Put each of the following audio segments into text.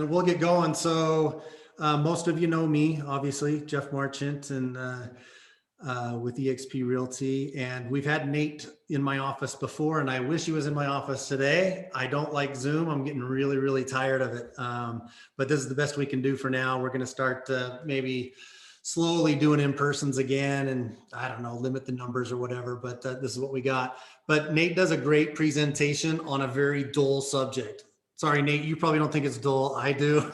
We'll get going. So most of you know me, obviously, Jeff Marchant, and with eXp Realty. And we've had Nate in my office before, and I wish he was in my office today. I don't like Zoom. I'm getting really, really tired of it. But this is the best we can do for now. We're going to start maybe slowly doing in-persons again, and I don't know, limit the numbers or whatever, but this is what we got. But Nate does a great presentation on a very dull subject. Sorry, Nate, you probably don't think it's dull. I do,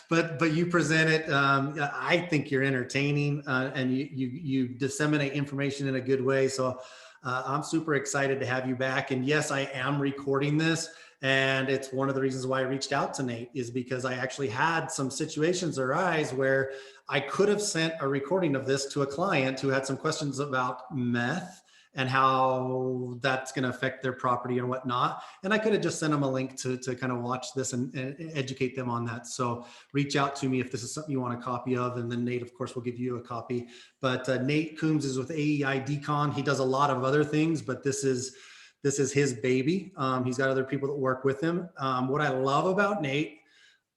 but you present it. I think you're entertaining, and you disseminate information in a good way. So I'm super excited to have you back. And yes, I am recording this, and it's one of the reasons why I reached out to Nate, is because I actually had some situations arise where I could have sent a recording of this to a client who had some questions about METH and how that's going to affect their property and whatnot. And I could have just sent them a link to kind of watch this and educate them on that. So reach out to me if this is something you want a copy of. And then Nate, of course, will give you a copy. But Nate Coombs is with AEI Decon. He does a lot of other things, but this is his baby. He's got other people that work with him. What I love about Nate,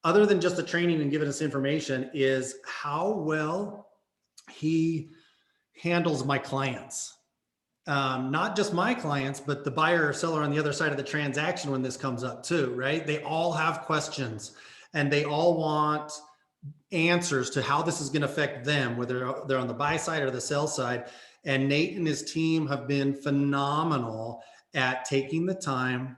other than just the training and giving us information, is how well he handles my clients. Not just my clients, but the buyer or seller on the other side of the transaction when this comes up too, right? They all have questions and they all want answers to how this is going to affect them, whether they're on the buy side or the sell side. And Nate and his team have been phenomenal at taking the time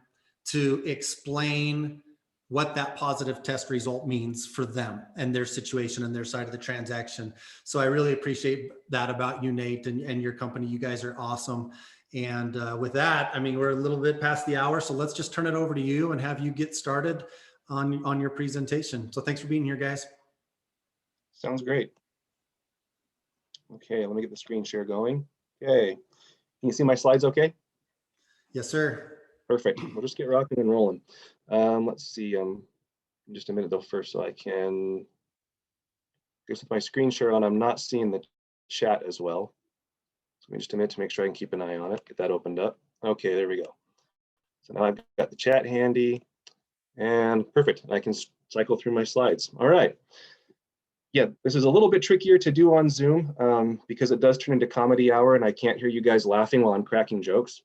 to explain what that positive test result means for them and their situation and their side of the transaction. So I really appreciate that about you, Nate, and your company. You guys are awesome. And with that, I mean, we're a little bit past the hour, so let's just turn it over to you and have you get started on your presentation. So thanks for being here, guys. Sounds great. Okay, let me get the screen share going. Okay, can you see my slides okay? Yes, sir. Perfect. We'll just get rocking and rolling. Let's see, just a minute though first, so I can guess with my screen share on, I'm not seeing the chat as well. So give me just a minute to make sure I can keep an eye on it, get that opened up. Okay, there we go. So now I've got the chat handy and perfect. I can cycle through my slides. All right. Yeah, this is a little bit trickier to do on Zoom because it does turn into comedy hour and I can't hear you guys laughing while I'm cracking jokes.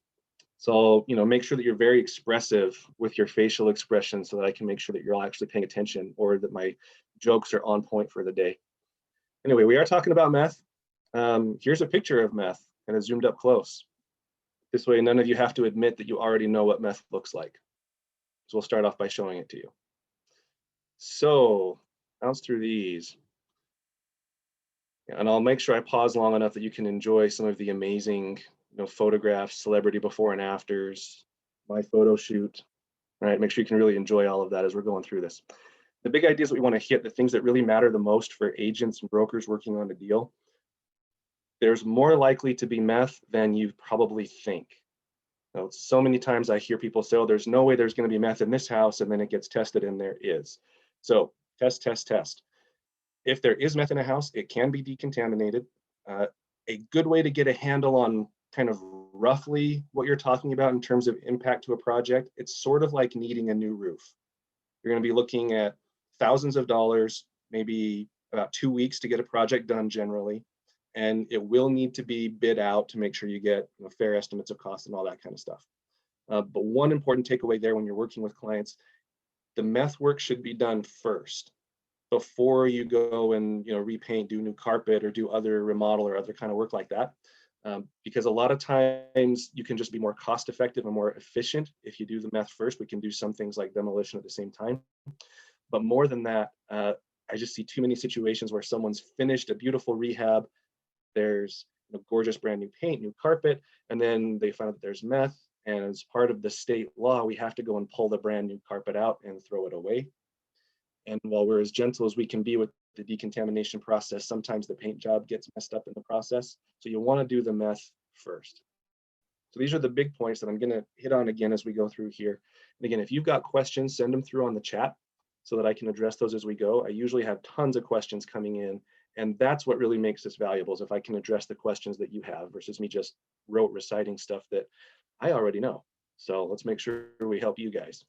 So, make sure that you're very expressive with your facial expression so that I can make sure that you're all actually paying attention or that my jokes are on point for the day. Anyway, we are talking about METH. Here's a picture of METH and it's zoomed up close. This way, none of you have to admit that you already know what METH looks like. So we'll start off by showing it to you. So, bounce through these. And I'll make sure I pause long enough that you can enjoy some of the amazing photographs, celebrity before and afters, my photo shoot, right? Make sure you can really enjoy all of that as we're going through this. The big ideas that we want to hit, the things that really matter the most for agents and brokers working on the deal, there's more likely to be METH than you probably think. So many times I hear people say, oh, there's no way there's going to be METH in this house, and then it gets tested and there is. So test, test, test. If there is METH in a house, it can be decontaminated. A good way to get a handle on kind of roughly what you're talking about in terms of impact to a project, it's sort of like needing a new roof. You're going to be looking at thousands of dollars, maybe about 2 weeks to get a project done generally, and it will need to be bid out to make sure you get fair estimates of cost and all that kind of stuff. But one important takeaway there when you're working with clients, the METH work should be done first before you go and repaint, do new carpet, or do other remodel or other kind of work like that. Because a lot of times you can just be more cost effective and more efficient if you do the METH first. We can do some things like demolition at the same time. But more than that, I just see too many situations where someone's finished a beautiful rehab, there's gorgeous brand new paint, new carpet, and then they find out that there's METH, and as part of the state law, we have to go and pull the brand new carpet out and throw it away. And while we're as gentle as we can be with the decontamination process, sometimes the paint job gets messed up in the process. So you want to do the METH first. So these are the big points that I'm going to hit on again as we go through here. And again, if you've got questions, send them through on the chat so that I can address those as we go. I usually have tons of questions coming in, and that's what really makes this valuable, is if I can address the questions that you have versus me just reciting stuff that I already know. So let's make sure we help you guys.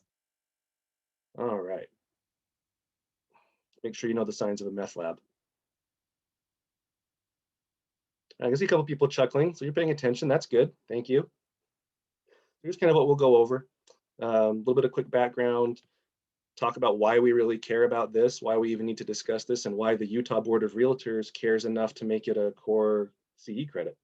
All right. Make sure you know the signs of a meth lab. I can see a couple people chuckling, so you're paying attention. That's good. Thank you. Here's kind of what we'll go over. A little bit of quick background, talk about why we really care about this, why we even need to discuss this, and why the Utah Board of Realtors cares enough to make it a core CE credit.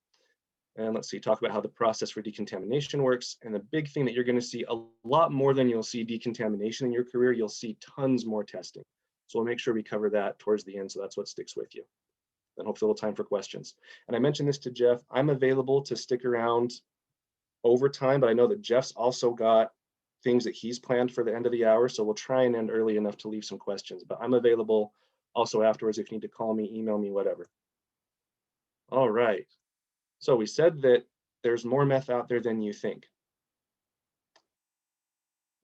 And let's see, talk about how the process for decontamination works. And the big thing that you're going to see a lot more than you'll see decontamination in your career, you'll see tons more testing. So we'll make sure we cover that towards the end, so that's what sticks with you. Then hopefully we'll have time for questions. And I mentioned this to Jeff, I'm available to stick around over time, but I know that Jeff's also got things that he's planned for the end of the hour, so we'll try and end early enough to leave some questions, but I'm available also afterwards if you need to call me, email me, whatever. All right, so we said that there's more meth out there than you think.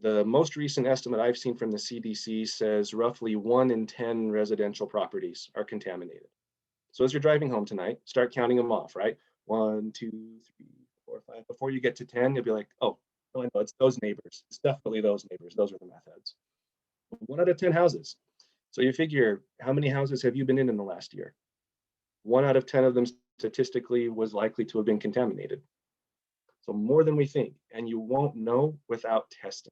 The most recent estimate I've seen from the CDC says roughly 1 in 10 residential properties are contaminated. So as you're driving home tonight, start counting them off, right? 1, 2, 3, 4, 5. Before you get to 10, you'll be like, oh, I know it's those neighbors. It's definitely those neighbors. Those are the meth heads. 1 out of 10 houses. So you figure, how many houses have you been in the last year? 1 out of 10 of them statistically was likely to have been contaminated. So more than we think, and you won't know without testing.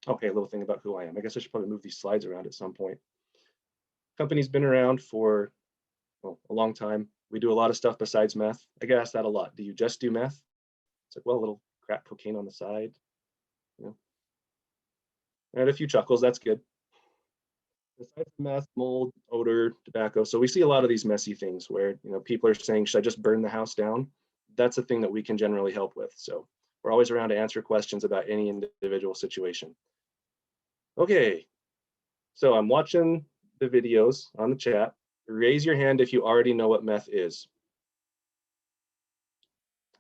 Okay, a little thing about who I am. I guess I should probably move these slides around at some point. Company's been around for a long time. We do a lot of stuff besides meth. I get asked that a lot. Do you just do meth? It's like, well, a little crack cocaine on the side. You know. I had a few chuckles, that's good. Besides meth, mold, odor, tobacco. So we see a lot of these messy things where people are saying, should I just burn the house down? That's a thing that we can generally help with. So we're always around to answer questions about any individual situation. Okay, so I'm watching the videos on the chat. Raise your hand if you already know what meth is.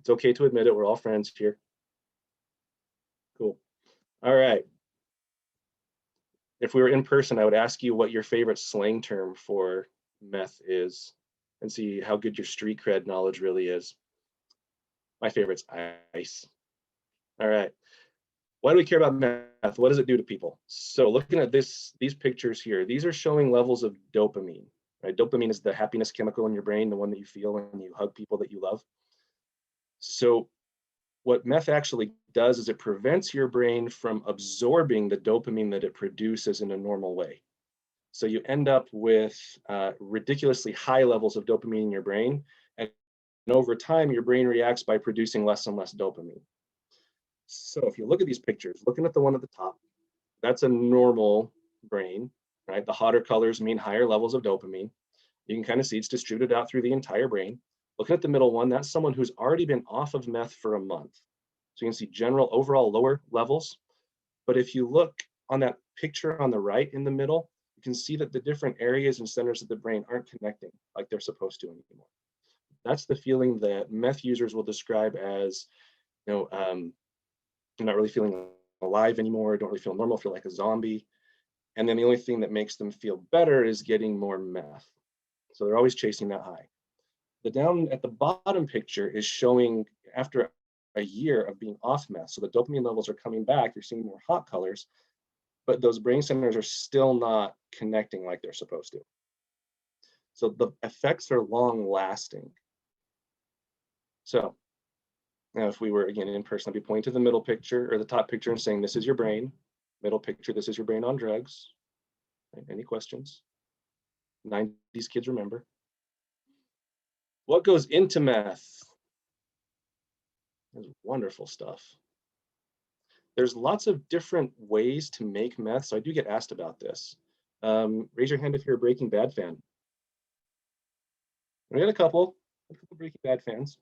It's okay to admit it, we're all friends here. Cool. All right. If we were in person, I would ask you what your favorite slang term for meth is and see how good your street cred knowledge really is. My favorite's ice. All right. Why do we care about meth? What does it do to people? So looking at these pictures here, these are showing levels of dopamine. Right? Dopamine is the happiness chemical in your brain, the one that you feel when you hug people that you love. So what meth actually does is it prevents your brain from absorbing the dopamine that it produces in a normal way. So you end up with ridiculously high levels of dopamine in your brain. And over time, your brain reacts by producing less and less dopamine. So if you look at these pictures, looking at the one at the top, that's a normal brain, right? The hotter colors mean higher levels of dopamine. You can kind of see it's distributed out through the entire brain. Looking at the middle one, that's someone who's already been off of meth for a month. So you can see general overall lower levels. But if you look on that picture on the right in the middle, you can see that the different areas and centers of the brain aren't connecting like they're supposed to anymore. That's the feeling that meth users will describe as, you're not really feeling alive anymore, don't really feel normal, feel like a zombie. And then the only thing that makes them feel better is getting more meth. So they're always chasing that high. The down at the bottom picture is showing after a year of being off meth. So the dopamine levels are coming back, you're seeing more hot colors, but those brain centers are still not connecting like they're supposed to. So the effects are long lasting. So now if we were again in person, I'd be pointing to the middle picture or the top picture and saying, this is your brain. Middle picture, this is your brain on drugs. Right? Any questions? 90s kids remember. What goes into meth? There's wonderful stuff. There's lots of different ways to make meth, so I do get asked about this. Raise your hand if you're a Breaking Bad fan. We got a couple Breaking Bad fans.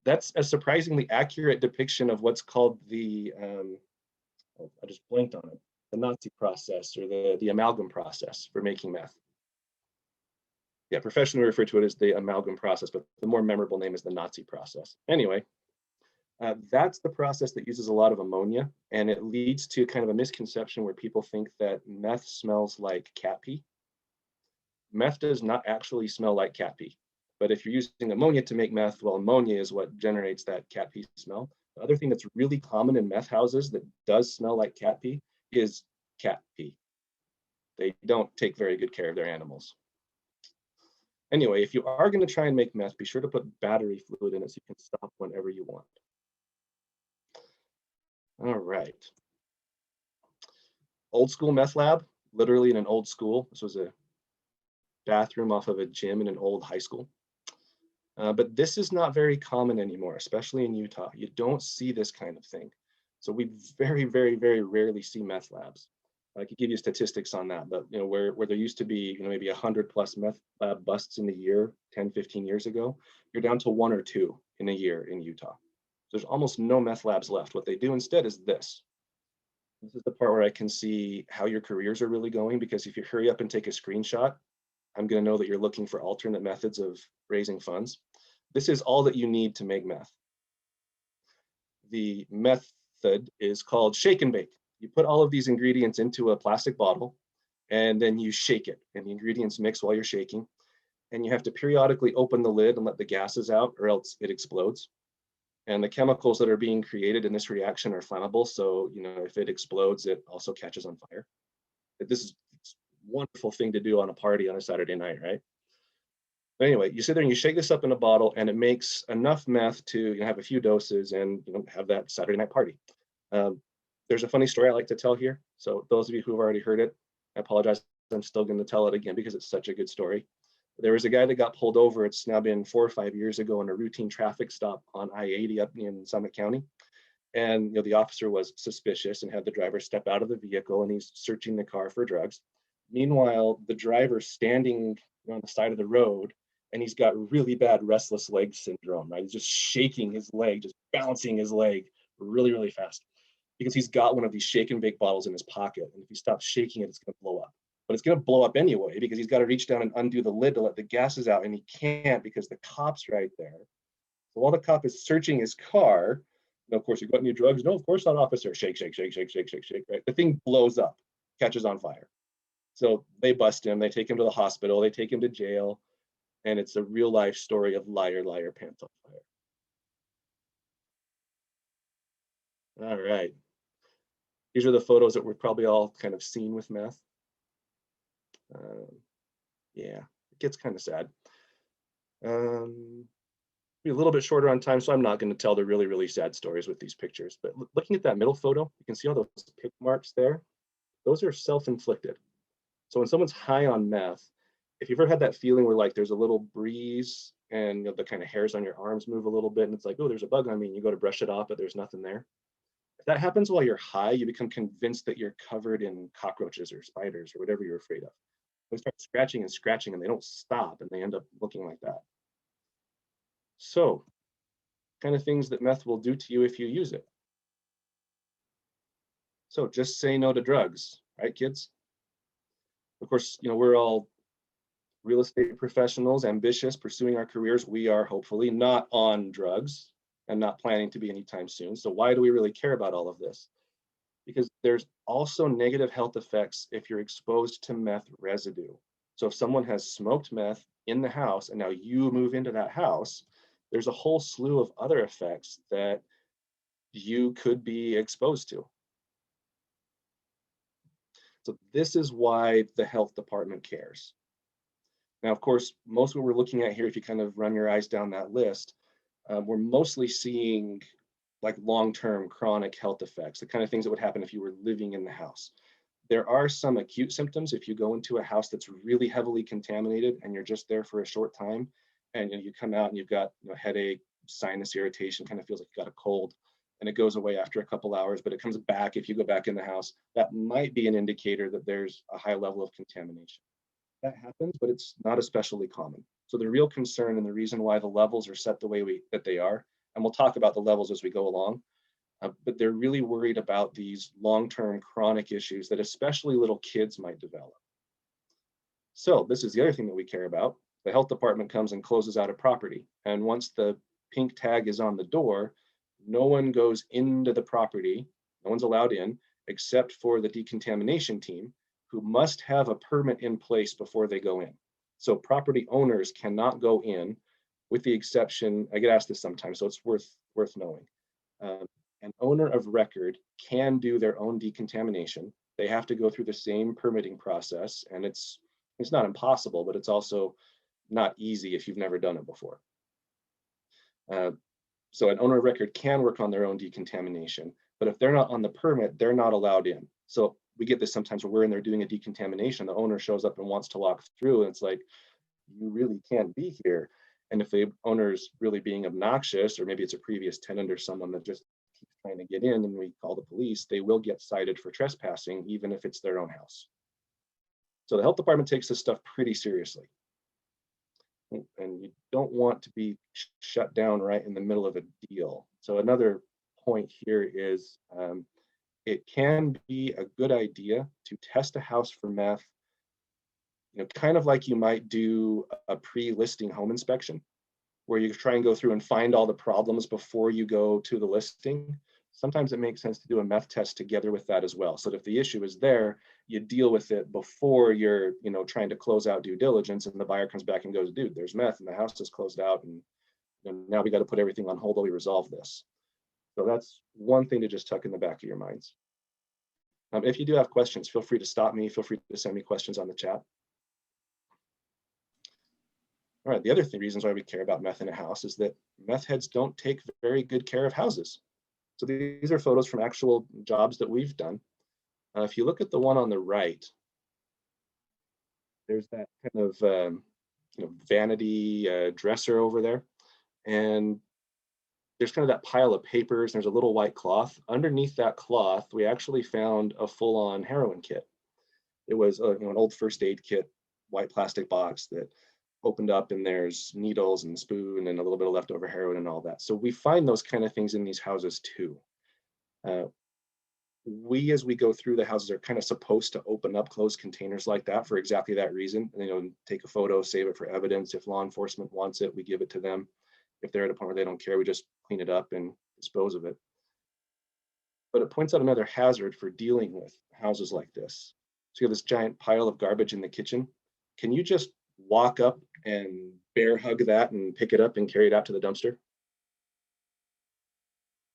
That's a surprisingly accurate depiction of what's called the, I just blanked on it, the Nazi process or the amalgam process for making meth. Yeah, professionally referred to it as the amalgam process, but the more memorable name is the Nazi process. Anyway, that's the process that uses a lot of ammonia, and it leads to kind of a misconception where people think that meth smells like cat pee. Meth does not actually smell like cat pee, but if you're using ammonia to make meth, well, ammonia is what generates that cat pee smell. The other thing that's really common in meth houses that does smell like cat pee is cat pee. They don't take very good care of their animals. Anyway, if you are going to try and make meth, be sure to put battery fluid in it so you can stop whenever you want. All right. Old school meth lab, literally in an old school. This was a bathroom off of a gym in an old high school. But this is not very common anymore, especially in Utah. You don't see this kind of thing. So we very, very, very rarely see meth labs. I could give you statistics on that, but where there used to be maybe 100+ meth lab busts in a year 10, 15 years ago, you're down to 1 or 2 in a year in Utah. There's almost no meth labs left. What they do instead is this. This is the part where I can see how your careers are really going, because if you hurry up and take a screenshot, I'm going to know that you're looking for alternate methods of raising funds. This is all that you need to make meth. The method is called shake and bake. You put all of these ingredients into a plastic bottle, and then you shake it, and the ingredients mix while you're shaking. And you have to periodically open the lid and let the gases out, or else it explodes. And the chemicals that are being created in this reaction are flammable. So, if it explodes, it also catches on fire. This is a wonderful thing to do on a party on a Saturday night, right? But anyway, you sit there and you shake this up in a bottle, and it makes enough meth to have a few doses and have that Saturday night party. There's a funny story I like to tell here. So those of you who have already heard it, I apologize. I'm still going to tell it again because it's such a good story. There was a guy that got pulled over. It's now been 4 or 5 years ago in a routine traffic stop on I-80 up in Summit County. And the officer was suspicious and had the driver step out of the vehicle, and he's searching the car for drugs. Meanwhile, the driver's standing on the side of the road, and he's got really bad restless leg syndrome, right? He's just shaking his leg, just bouncing his leg really, really fast, because he's got one of these shake and bake bottles in his pocket. And if he stops shaking it, it's going to blow up. But it's going to blow up anyway, because he's got to reach down and undo the lid to let the gases out, and he can't because the cop's right there. So while the cop is searching his car, of course, you got any drugs? No, of course not, officer. Shake, shake, shake, shake, shake, shake, shake, right? The thing blows up, catches on fire. So they bust him, they take him to the hospital, they take him to jail, and it's a real life story of liar, liar, pants on fire. All right. These are the photos that we're probably all kind of seen with meth. Yeah, it gets kind of sad. Be a little bit shorter on time, so I'm not going to tell the really, really sad stories with these pictures. But looking at that middle photo, you can see all those pick marks there. Those are self-inflicted. So when someone's high on meth, if you've ever had that feeling where there's a little breeze and the kind of hairs on your arms move a little bit, and it's like, oh, there's a bug on me, and you go to brush it off, but there's nothing there. If that happens while you're high, you become convinced that you're covered in cockroaches or spiders or whatever you're afraid of. They start scratching and scratching, and they don't stop, and they end up looking like that. So, kind of things that meth will do to you if you use it. So just say no to drugs, right, kids? Of course, we're all real estate professionals, ambitious, pursuing our careers. We are hopefully not on drugs and not planning to be anytime soon. So why do we really care about all of this? Because there's also negative health effects if you're exposed to meth residue. So if someone has smoked meth in the house and now you move into that house, there's a whole slew of other effects that you could be exposed to. So this is why the health department cares. Now, of course, most of what we're looking at here, if you kind of run your eyes down that list, we're mostly seeing like long-term chronic health effects, the kind of things that would happen if you were living in the house. There are some acute symptoms if you go into a house that's really heavily contaminated and you're just there for a short time, and you come out and you've got headache, sinus irritation, kind of feels like you got a cold, and it goes away after a couple hours, but it comes back if you go back in the house. That might be an indicator that there's a high level of contamination. That happens, but it's not especially common. So the real concern and the reason why the levels are set the way that they are, and we'll talk about the levels as we go along, but they're really worried about these long-term chronic issues that especially little kids might develop. So this is the other thing that we care about. The health department comes and closes out a property. And once the pink tag is on the door, no one goes into the property, no one's allowed in, except for the decontamination team, who must have a permit in place before they go in. So property owners cannot go in, with the exception, I get asked this sometimes, so it's worth knowing. An owner of record can do their own decontamination, they have to go through the same permitting process, and it's not impossible, but it's also not easy if you've never done it before. Uh, so an owner of record can work on their own decontamination, but if they're not on the permit, they're not allowed in. So we get this sometimes where we're in there doing a decontamination, the owner shows up and wants to walk through, and it's like, you really can't be here. And if the owner's really being obnoxious, or maybe it's a previous tenant or someone that just keeps trying to get in and we call the police, they will get cited for trespassing, even if it's their own house. So the health department takes this stuff pretty seriously. And you don't want to be shut down right in the middle of a deal. So another point here is it can be a good idea to test a house for meth, kind of like you might do a pre-listing home inspection, where you try and go through and find all the problems before you go to the listing. Sometimes it makes sense to do a meth test together with that as well. So that if the issue is there, you deal with it before you're, trying to close out due diligence, and the buyer comes back and goes, dude, there's meth and the house is closed out, and now we got to put everything on hold while we resolve this. So that's one thing to just tuck in the back of your minds. If you do have questions, feel free to stop me. Feel free to send me questions on the chat. All right, the other reasons why we care about meth in a house is that meth heads don't take very good care of houses. So these are photos from actual jobs that we've done. If you look at the one on the right, there's that kind of vanity dresser over there, and there's kind of that pile of papers. There's a little white cloth. Underneath that cloth, we actually found a full-on heroin kit. It was an old first aid kit, white plastic box that opened up, and there's needles and spoon and a little bit of leftover heroin and all that. So we find those kind of things in these houses too. As we go through the houses, are kind of supposed to open up closed containers like that for exactly that reason. Take a photo, save it for evidence. If law enforcement wants it, we give it to them. If they're at a point where they don't care, we just clean it up and dispose of it. But it points out another hazard for dealing with houses like this. So you have this giant pile of garbage in the kitchen. Can you just walk up and bear hug that and pick it up and carry it out to the dumpster?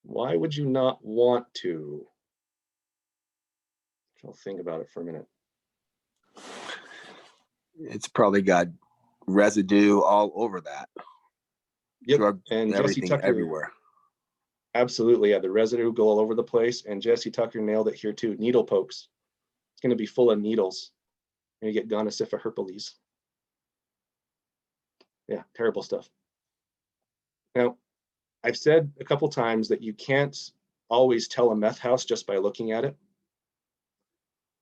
Why would you not want to? I'll think about it for a minute. It's probably got residue all over that. Yep. Drugs and Jesse Tucker everywhere. Absolutely, yeah. The residue go all over the place, and Jesse Tucker nailed it here too. Needle pokes. It's going to be full of needles. You're going to get gonorrhea herpes. Yeah, terrible stuff. Now, I've said a couple times that you can't always tell a meth house just by looking at it.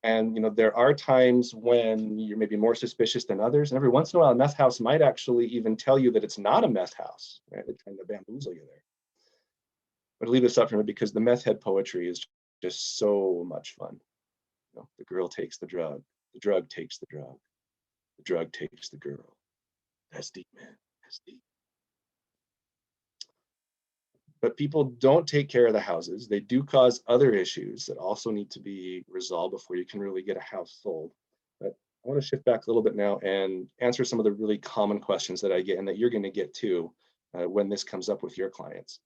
And there are times when you're maybe more suspicious than others. And every once in a while, a meth house might actually even tell you that it's not a meth house, right? They're trying to bamboozle you there. But I'll leave this up for a minute because the meth head poetry is just so much fun. The girl takes the drug takes the drug takes the girl. That's deep, man. That's deep. But people don't take care of the houses. They do cause other issues that also need to be resolved before you can really get a house sold. But I want to shift back a little bit now and answer some of the really common questions that I get and that you're going to get too when this comes up with your clients.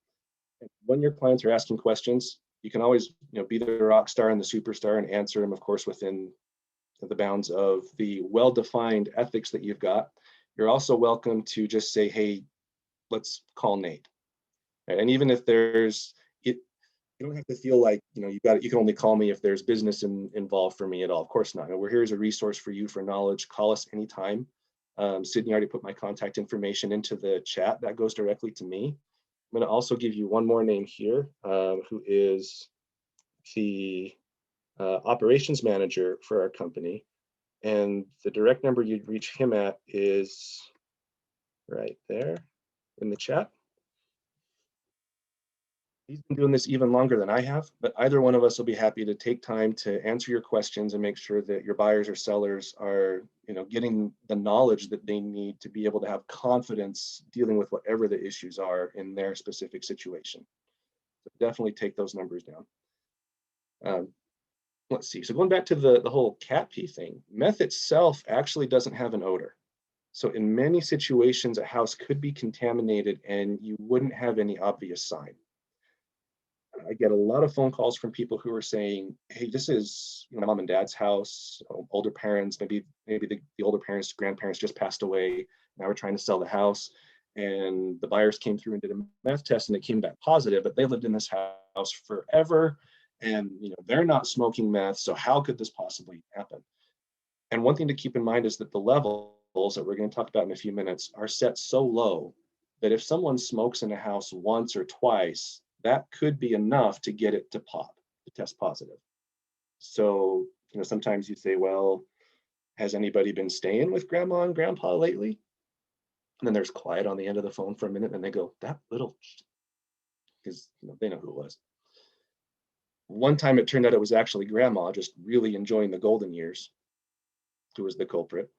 And when your clients are asking questions, you can always be the rock star and the superstar and answer them, of course, within the bounds of the well-defined ethics that you've got. You're also welcome to just say, hey, let's call Nate. And even if there's it, you don't have to feel like you can only call me if there's business involved for me at all. Of course not. We're here as a resource for you for knowledge. Call us anytime. Sydney already put my contact information into the chat. That goes directly to me. I'm going to also give you one more name here, who is the operations manager for our company, and the direct number you'd reach him at is right there in the chat. He's been doing this even longer than I have, but either one of us will be happy to take time to answer your questions and make sure that your buyers or sellers are, getting the knowledge that they need to be able to have confidence dealing with whatever the issues are in their specific situation. So definitely take those numbers down. Let's see. So going back to the whole cat pee thing, meth itself actually doesn't have an odor. So in many situations, a house could be contaminated and you wouldn't have any obvious sign. I get a lot of phone calls from people who are saying, hey, this is my mom and dad's house, older parents, maybe the older parents, grandparents just passed away. Now we're trying to sell the house. And the buyers came through and did a meth test and it came back positive, but they lived in this house forever. And they're not smoking meth. So how could this possibly happen? And one thing to keep in mind is that the levels that we're going to talk about in a few minutes are set so low that if someone smokes in a house once or twice, that could be enough to get it to test positive. So, sometimes you say, well, has anybody been staying with grandma and grandpa lately? And then there's quiet on the end of the phone for a minute and they go, that little, because they know who it was. One time it turned out it was actually grandma just really enjoying the golden years who was the culprit.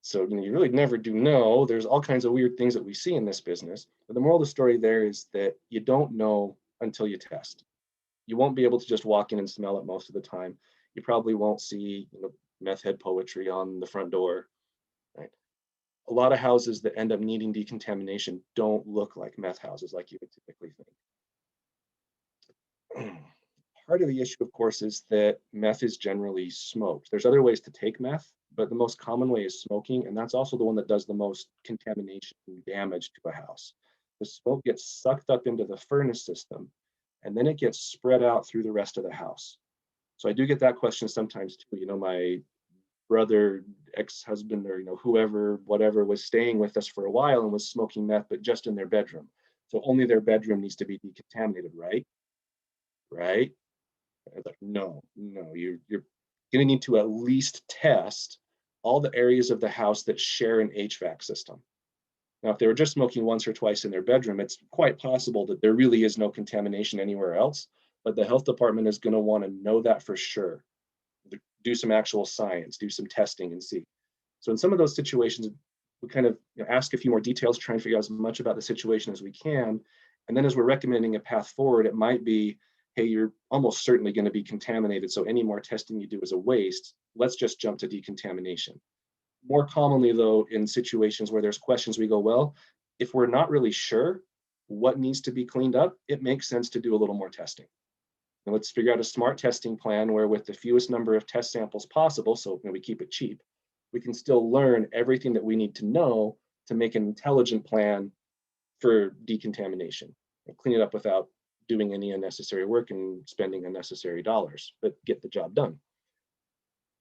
So you really never do know. There's all kinds of weird things that we see in this business. But the moral of the story there is that you don't know until you test. You won't be able to just walk in and smell it most of the time. You probably won't see meth head poetry on the front door. Right? A lot of houses that end up needing decontamination don't look like meth houses like you would typically think. Part of the issue, of course, is that meth is generally smoked. There's other ways to take meth, but the most common way is smoking, and that's also the one that does the most contamination and damage to a house. The smoke gets sucked up into the furnace system, and then it gets spread out through the rest of the house. So I do get that question sometimes too. My brother, ex-husband, or whoever, whatever, was staying with us for a while and was smoking meth, but just in their bedroom. So only their bedroom needs to be decontaminated, right? Right? I was like, no, you're going to need to at least test all the areas of the house that share an HVAC system. Now, if they were just smoking once or twice in their bedroom, it's quite possible that there really is no contamination anywhere else, but the health department is going to want to know that for sure. Do some actual science, do some testing and see. So in some of those situations, we kind of ask a few more details, try and figure out as much about the situation as we can. And then as we're recommending a path forward, it might be, hey, you're almost certainly going to be contaminated, so any more testing you do is a waste. Let's just jump to decontamination. More commonly, though, in situations where there's questions, we go, well, if we're not really sure what needs to be cleaned up, it makes sense to do a little more testing. And let's figure out a smart testing plan where with the fewest number of test samples possible, so we keep it cheap, we can still learn everything that we need to know to make an intelligent plan for decontamination and clean it up without doing any unnecessary work and spending unnecessary dollars, but get the job done.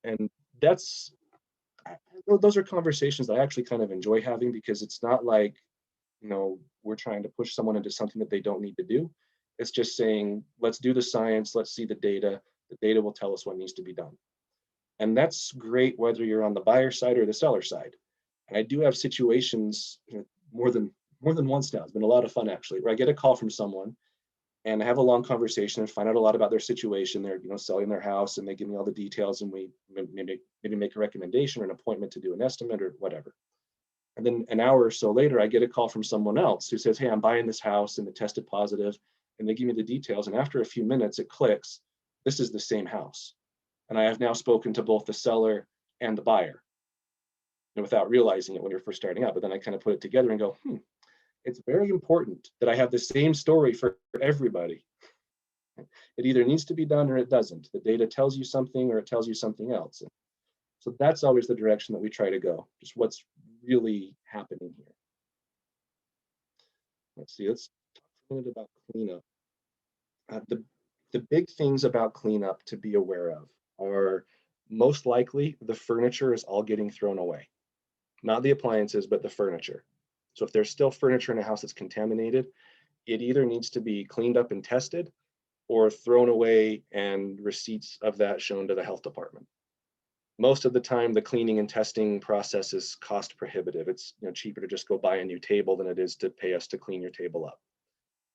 And those are conversations that I actually kind of enjoy having, because it's not like, we're trying to push someone into something that they don't need to do. It's just saying, let's do the science, let's see the data. The data will tell us what needs to be done. And that's great whether you're on the buyer side or the seller side. And I do have situations, more than once now. It's been a lot of fun actually, where I get a call from someone and I have a long conversation and find out a lot about their situation. They're selling their house, and they give me all the details, and we maybe make a recommendation or an appointment to do an estimate or whatever. And then an hour or so later, I get a call from someone else who says, hey, I'm buying this house and it tested positive, and they give me the details. And after a few minutes, it clicks. This is the same house. And I have now spoken to both the seller and the buyer, without realizing it when you're first starting out. But then I kind of put it together and go, it's very important that I have the same story for everybody. It either needs to be done or it doesn't. The data tells you something or it tells you something else. So that's always the direction that we try to go, just what's really happening here. Let's talk a minute about cleanup. The big things about cleanup to be aware of are, most likely the furniture is all getting thrown away. Not the appliances, but the furniture. So if there's still furniture in a house that's contaminated, it either needs to be cleaned up and tested or thrown away and receipts of that shown to the health department. Most of the time, the cleaning and testing process is cost prohibitive. It's cheaper to just go buy a new table than it is to pay us to clean your table up.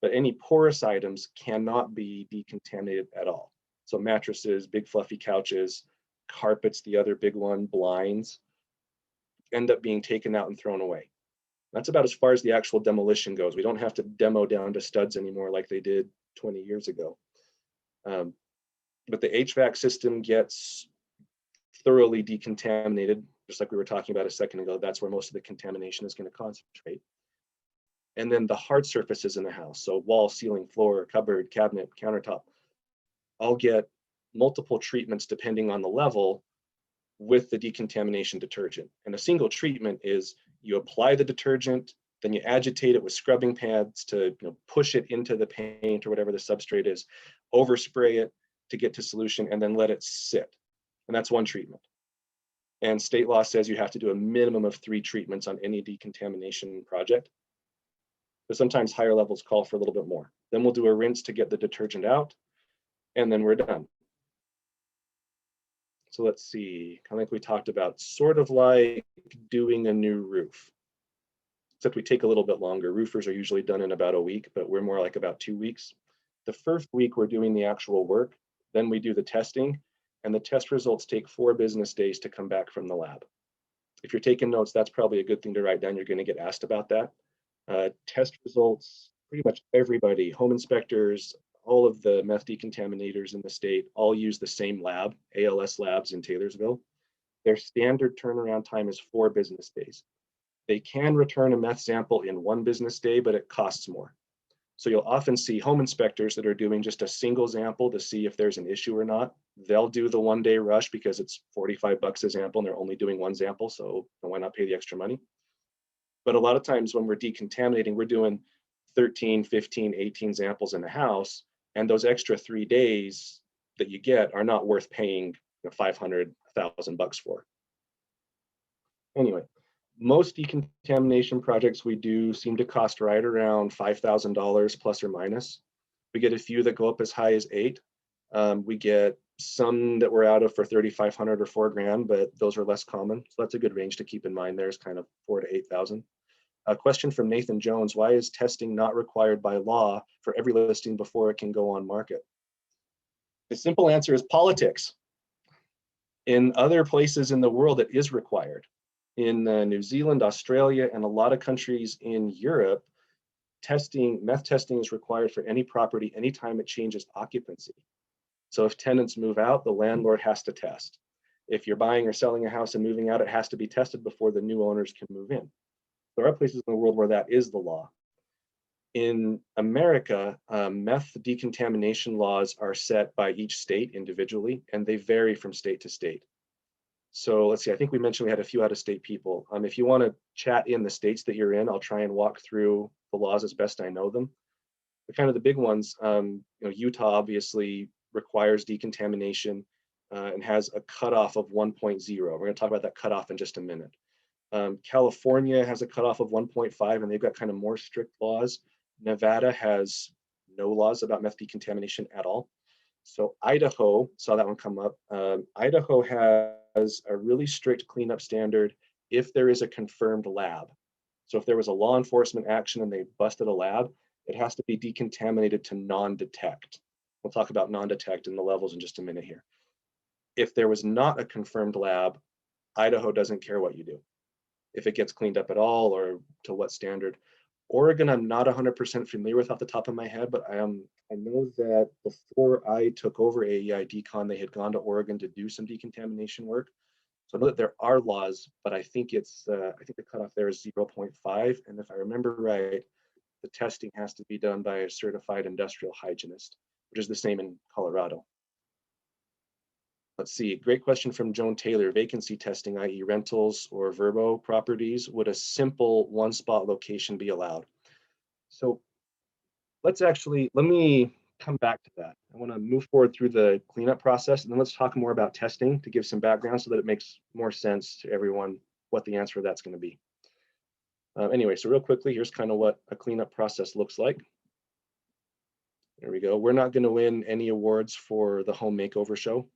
But any porous items cannot be decontaminated at all. So mattresses, big fluffy couches, carpets, the other big one, blinds, end up being taken out and thrown away. That's about as far as the actual demolition goes. We don't have to demo down to studs anymore like they did 20 years ago. But the HVAC system gets thoroughly decontaminated, just like we were talking about a second ago. That's where most of the contamination is going to concentrate. and then the hard surfaces in the house, so wall, ceiling, floor, cupboard, cabinet, countertop, I'll get multiple treatments depending on the level with the decontamination detergent. And a single treatment is you apply the detergent, then you agitate it with scrubbing pads to push it into the paint or whatever the substrate is, overspray it to get to solution, and then let it sit. And that's one treatment. And state law says you have to do a minimum of 3 treatments on any decontamination project. But sometimes higher levels call for a little bit more. Then we'll do a rinse to get the detergent out, and then we're done. So let's see, kind of like we talked about, sort of like doing a new roof, except we take a little bit longer. Roofers are usually done in about a week, but we're more like about 2 weeks. The first week we're doing the actual work, then we do the testing, and the test results take 4 business days to come back from the lab. If you're taking notes, that's probably a good thing to write down. You're going to get asked about that. Test results, pretty much everybody, home inspectors, all of the meth decontaminators in the state all use the same lab, ALS Labs in Taylorsville. Their standard turnaround time is 4 business days. They can return a meth sample in 1 business day, but it costs more. So you'll often see home inspectors that are doing just a single sample to see if there's an issue or not. They'll do the 1-day rush because it's $45 a sample and they're only doing 1 sample, so why not pay the extra money? But a lot of times when we're decontaminating, we're doing 13, 15, 18 samples in the house, and those extra 3 days that you get are not worth paying $500, $1,000 for. Anyway, most decontamination projects we do seem to cost right around $5,000 plus or minus. We get a few that go up as high as 8. We get some that we're out of for 3,500 or 4 grand, but those are less common. So that's a good range to keep in mind. There's kind of 4,000 to 8,000. A question from Nathan Jones: why is testing not required by law for every listing before it can go on market? The simple answer is politics. In other places in the world, it is required. In New Zealand, Australia, and a lot of countries in Europe, meth testing is required for any property anytime it changes occupancy. So if tenants move out, the landlord has to test. If you're buying or selling a house and moving out, it has to be tested before the new owners can move in. There are places in the world where that is the law. In America, meth decontamination laws are set by each state individually, and they vary from state to state. So let's see, I think we mentioned we had a few out-of-state people. If you want to chat in the states that you're in, I'll try and walk through the laws as best I know them. But kind of the big ones, Utah obviously requires decontamination and has a cutoff of 1.0. We're going to talk about that cutoff in just a minute. California has a cutoff of 1.5, and they've got kind of more strict laws. Nevada has no laws about meth decontamination at all. So Idaho, saw that one come up. Idaho has a really strict cleanup standard if there is a confirmed lab. So if there was a law enforcement action and they busted a lab, it has to be decontaminated to non-detect. We'll talk about non-detect and the levels in just a minute here. If there was not a confirmed lab, Idaho doesn't care what you do, if it gets cleaned up at all or to what standard. Oregon, I'm not 100% familiar with off the top of my head, but I know that before I took over AEI Decon, they had gone to Oregon to do some decontamination work. So I know that there are laws, but I think I think the cutoff there is 0.5. And if I remember right, the testing has to be done by a certified industrial hygienist, which is the same in Colorado. Let's see, great question from Joan Taylor. Vacancy testing, i.e. rentals or Verbo properties, would a simple 1-spot location be allowed? So let me come back to that. I want to move forward through the cleanup process, and then let's talk more about testing to give some background so that it makes more sense to everyone what the answer to that's going to be. Anyway, so real quickly, here's kind of what a cleanup process looks like. There we go. We're not going to win any awards for the home makeover show.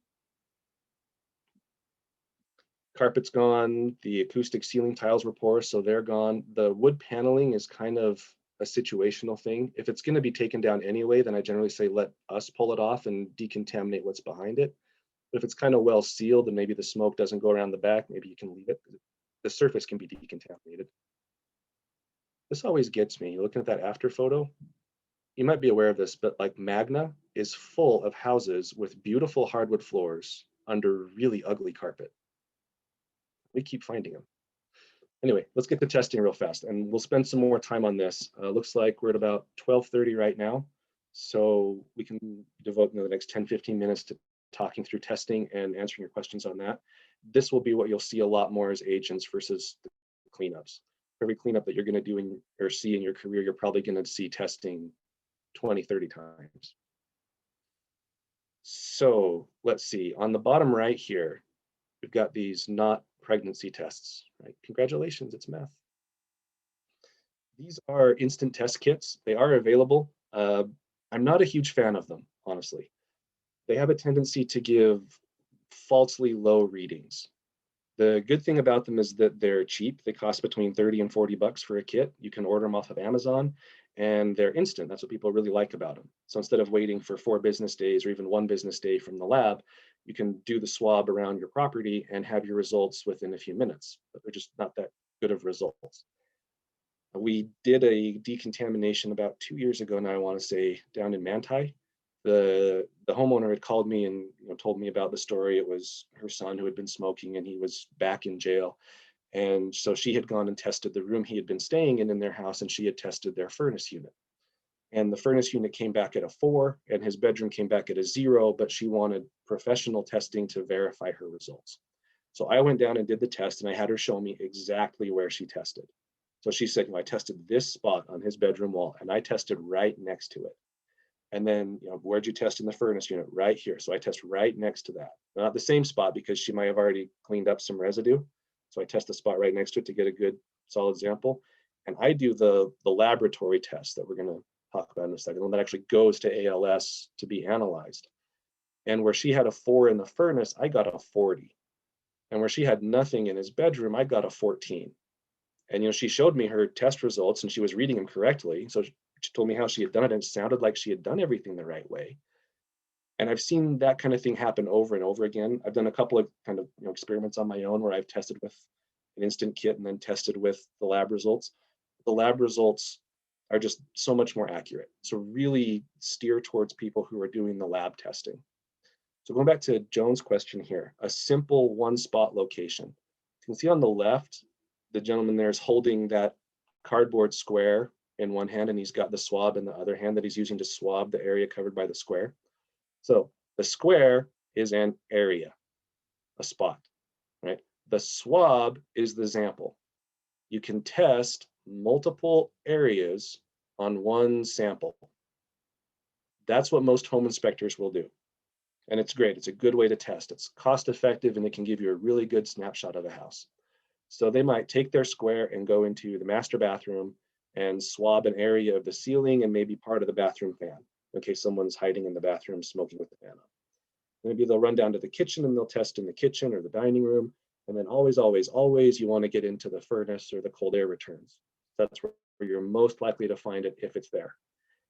Carpet's gone, the acoustic ceiling tiles were porous, so they're gone. The wood paneling is kind of a situational thing. If it's going to be taken down anyway, then I generally say let us pull it off and decontaminate what's behind it. But if it's kind of well sealed and maybe the smoke doesn't go around the back, maybe you can leave it. The surface can be decontaminated. This always gets me. You're looking at that after photo. You might be aware of this, but like Magna is full of houses with beautiful hardwood floors under really ugly carpet. We keep finding them. Anyway, let's get to testing real fast, and we'll spend some more time on this. Looks like we're at about 12:30 right now, so we can devote the next 10-15 minutes to talking through testing and answering your questions on that. This will be what you'll see a lot more as agents versus the cleanups. Every cleanup that you're going to do or see in your career, you're probably going to see testing 20, 30 times. So let's see, on the bottom right here, we've got these not pregnancy tests, right? Congratulations, it's METH. These are instant test kits. They are available. I'm not a huge fan of them, honestly. They have a tendency to give falsely low readings. The good thing about them is that they're cheap. They cost between 30 and 40 bucks for a kit. You can order them off of Amazon, and they're instant. That's what people really like about them. So instead of waiting for 4 business days or even 1 business day from the lab, you can do the swab around your property and have your results within a few minutes, but they're just not that good of results. We did a decontamination about 2 years ago now, I want to say, down in Manti. The homeowner had called me and told me about the story. It was her son who had been smoking and he was back in jail. And so she had gone and tested the room he had been staying in their house, and she had tested their furnace unit. And the furnace unit came back at a 4 and his bedroom came back at a 0, but she wanted professional testing to verify her results. So I went down and did the test, and I had her show me exactly where she tested. So she said, I tested this spot on his bedroom wall, and I tested right next to it. And then, where'd you test in the furnace unit? Right here. So I test right next to that. Not the same spot because she might have already cleaned up some residue. So I test the spot right next to it to get a good solid sample. And I do the laboratory test that we're going to talk about in a second, the one that actually goes to ALS to be analyzed. And where she had a 4 in the furnace, I got a 40. And where she had nothing in his bedroom, I got a 14. And she showed me her test results and she was reading them correctly. So she told me how she had done it, and it sounded like she had done everything the right way. And I've seen that kind of thing happen over and over again. I've done a couple of kind of experiments on my own where I've tested with an instant kit and then tested with the lab results. The lab results are just so much more accurate. So really steer towards people who are doing the lab testing. So going back to Joan's question here, a simple 1-spot location. You can see on the left, the gentleman there is holding that cardboard square in one hand, and he's got the swab in the other hand that he's using to swab the area covered by the square. So the square is an area, a spot, right? The swab is the sample. You can test multiple areas on one sample. That's what most home inspectors will do. And it's great. It's a good way to test. It's cost effective, and it can give you a really good snapshot of a house. So they might take their square and go into the master bathroom and swab an area of the ceiling and maybe part of the bathroom fan in case someone's hiding in the bathroom smoking with the fan on. Maybe they'll run down to the kitchen and they'll test in the kitchen or the dining room. And then always, always, always, you want to get into the furnace or the cold air returns. That's where you're most likely to find it if it's there.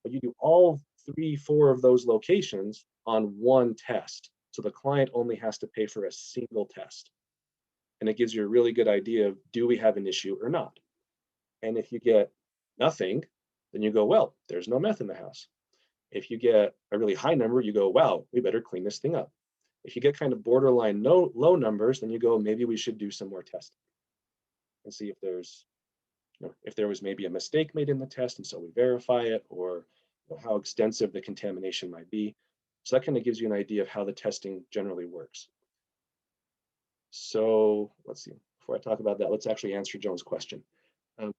But you do all 3, 4 of those locations on one test. So the client only has to pay for a single test. And it gives you a really good idea of, do we have an issue or not? And if you get nothing, then you go, well, there's no meth in the house. If you get a really high number, you go, wow, we better clean this thing up. If you get kind of borderline low numbers, then you go, maybe we should do some more testing and see if there's, if there was maybe a mistake made in the test, and so we verify it, or how extensive the contamination might be. So that kind of gives you an idea of how the testing generally works. So let's see, before I talk about that, let's actually answer Joan's question. So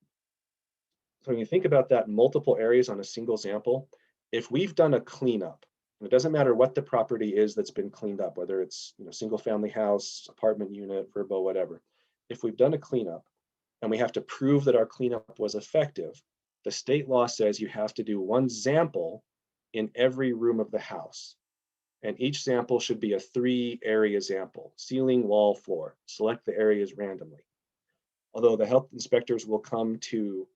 when you think about that, multiple areas on a single sample, if we've done a cleanup, it doesn't matter what the property is that's been cleaned up, whether it's single family house, apartment unit, verbo, whatever. If we've done a cleanup and we have to prove that our cleanup was effective, the state law says you have to do 1 sample in every room of the house. And each sample should be a 3-area sample: ceiling, wall, floor. Select the areas randomly. Although the health inspectors will come to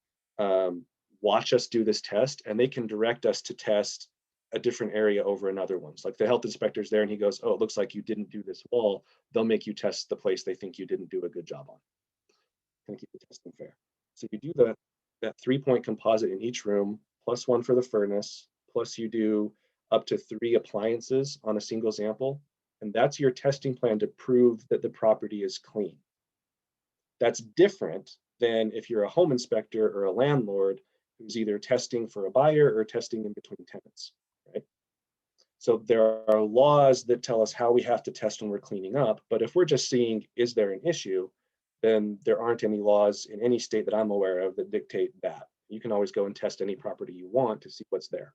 watch us do this test, and they can direct us to test a different area over another one. So like the health inspector's there and he goes, oh, it looks like you didn't do this wall. They'll make you test the place they think you didn't do a good job on. Kind of keep the testing fair. So you do that 3-point composite in each room, plus 1 for the furnace, plus you do up to 3 appliances on a single sample. And that's your testing plan to prove that the property is clean. That's different than if you're a home inspector or a landlord who's either testing for a buyer or testing in between tenants, right? So there are laws that tell us how we have to test when we're cleaning up, but if we're just seeing, is there an issue, then there aren't any laws in any state that I'm aware of that dictate that. You can always go and test any property you want to see what's there.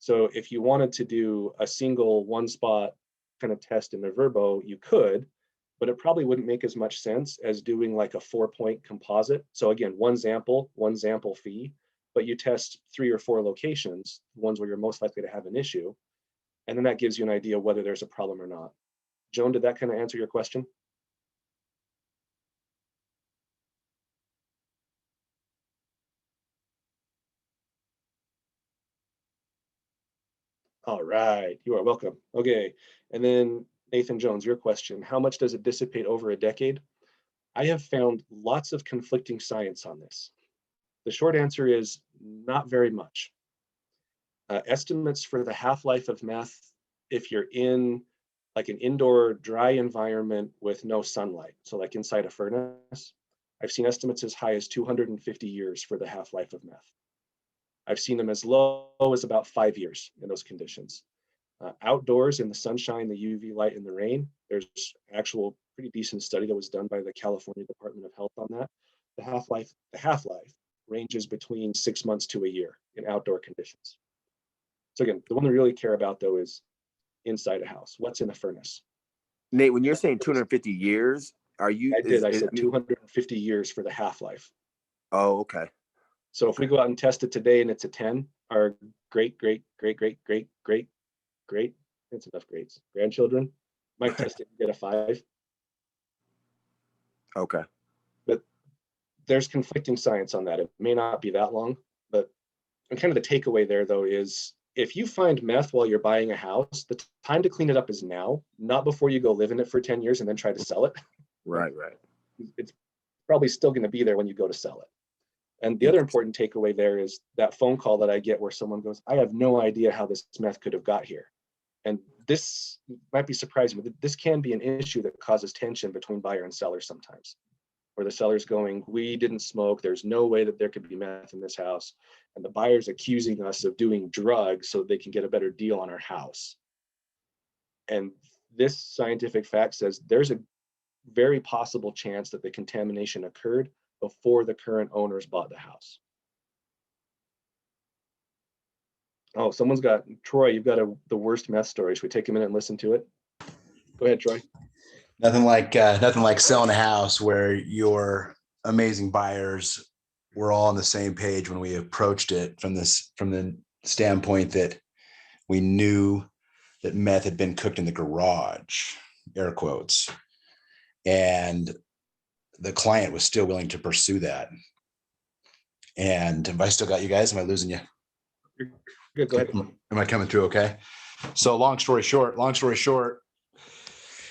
So if you wanted to do a single one spot kind of test in the Verbo, you could, but it probably wouldn't make as much sense as doing like a 4-point composite. So again, one sample fee, but you test 3 or 4 locations, ones where you're most likely to have an issue. And then that gives you an idea whether there's a problem or not. Joan, did that kind of answer your question? All right, you are welcome. Okay, and then Nathan Jones, your question, how much does it dissipate over a decade? I have found lots of conflicting science on this. The short answer is not very much. Estimates for the half-life of meth, if you're in like an indoor dry environment with no sunlight, so like inside a furnace, I've seen estimates as high as 250 years for the half-life of meth. I've seen them as low as about 5 years in those conditions. Outdoors in the sunshine, the UV light, and the rain, there's actual pretty decent study that was done by the California Department of Health on that. The half-life ranges between 6 months to a year in outdoor conditions. So again, the one we really care about though is inside a house. What's in the furnace? Nate, when you're saying 250 years, are you? I said 250 years for the half-life. Oh, okay. So if we go out and test it today and it's a 10, our great, that's enough grades, grandchildren might test it and get a 5. Okay. But there's conflicting science on that. It may not be that long, but kind of the takeaway there though is if you find meth while you're buying a house, the time to clean it up is now, not before you go live in it for 10 years and then try to sell it. Right. It's probably still going to be there when you go to sell it. And the other important takeaway there is that phone call that I get where someone goes, I have no idea how this meth could have got here. And this might be surprising, but this can be an issue that causes tension between buyer and seller sometimes, where the seller's going, we didn't smoke, there's no way that there could be meth in this house. And the buyer's accusing us of doing drugs so they can get a better deal on our house. And this scientific fact says there's a very possible chance that the contamination occurred before the current owners bought the house. Oh, someone's got, Troy, you've got the worst meth story. Should we take a minute and listen to it? Go ahead, Troy. Nothing like selling a house where your amazing buyers were all on the same page when we approached it from the standpoint that we knew that meth had been cooked in the garage, air quotes, and the client was still willing to pursue that. And have I still got you guys? Am I losing you? Good, go ahead. Am I coming through okay? So long story short,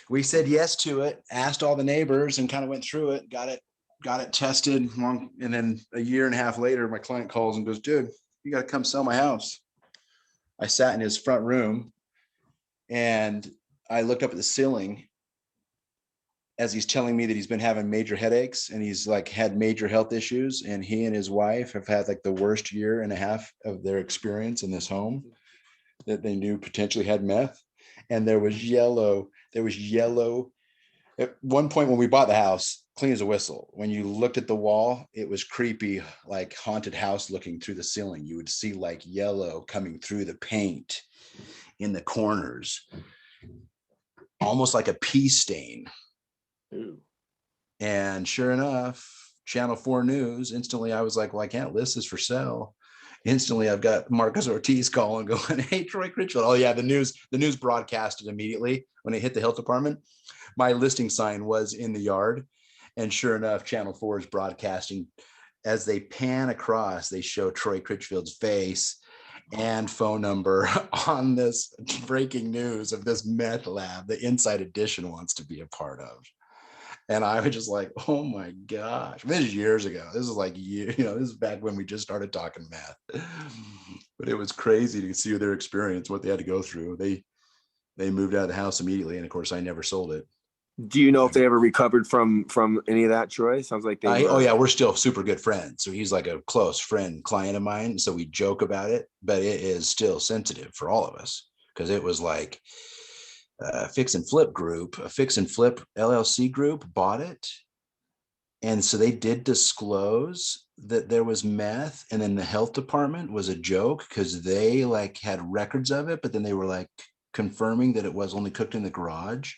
we said yes to it, asked all the neighbors and kind of went through it, got it tested. And then a year and a half later, my client calls and goes, dude, you got to come sell my house. I sat in his front room and I looked up at the ceiling as he's telling me that he's been having major headaches and he's like had major health issues. And he and his wife have had like the worst year and a half of their experience in this home that they knew potentially had meth. And there was yellow. At one point when we bought the house, clean as a whistle. When you looked at the wall, it was creepy, like haunted house looking through the ceiling. You would see like yellow coming through the paint in the corners, almost like a pea stain. Ooh. And sure enough, Channel 4 News, instantly I was like, well, I can't list this for sale. Instantly, I've got Marcus Ortiz calling, going, hey, Troy Critchfield. Oh, yeah, the news broadcasted immediately when it hit the health department. My listing sign was in the yard. And sure enough, Channel 4 is broadcasting. As they pan across, they show Troy Critchfield's face and phone number on this breaking news of this meth lab the Inside Edition wants to be a part of. And I was just like, oh my gosh, this is years ago. This is like, this is back when we just started talking math. But it was crazy to see their experience, what they had to go through. They moved out of the house immediately. And of course, I never sold it. Do you know if they ever recovered from any of that, Troy? Sounds like they were. Oh yeah, we're still super good friends. So he's like a close friend, client of mine. So we joke about it, but it is still sensitive for all of us because it was like a fix and flip LLC group bought it. And so they did disclose that there was meth, and then the health department was a joke because they like had records of it, but then they were like confirming that it was only cooked in the garage.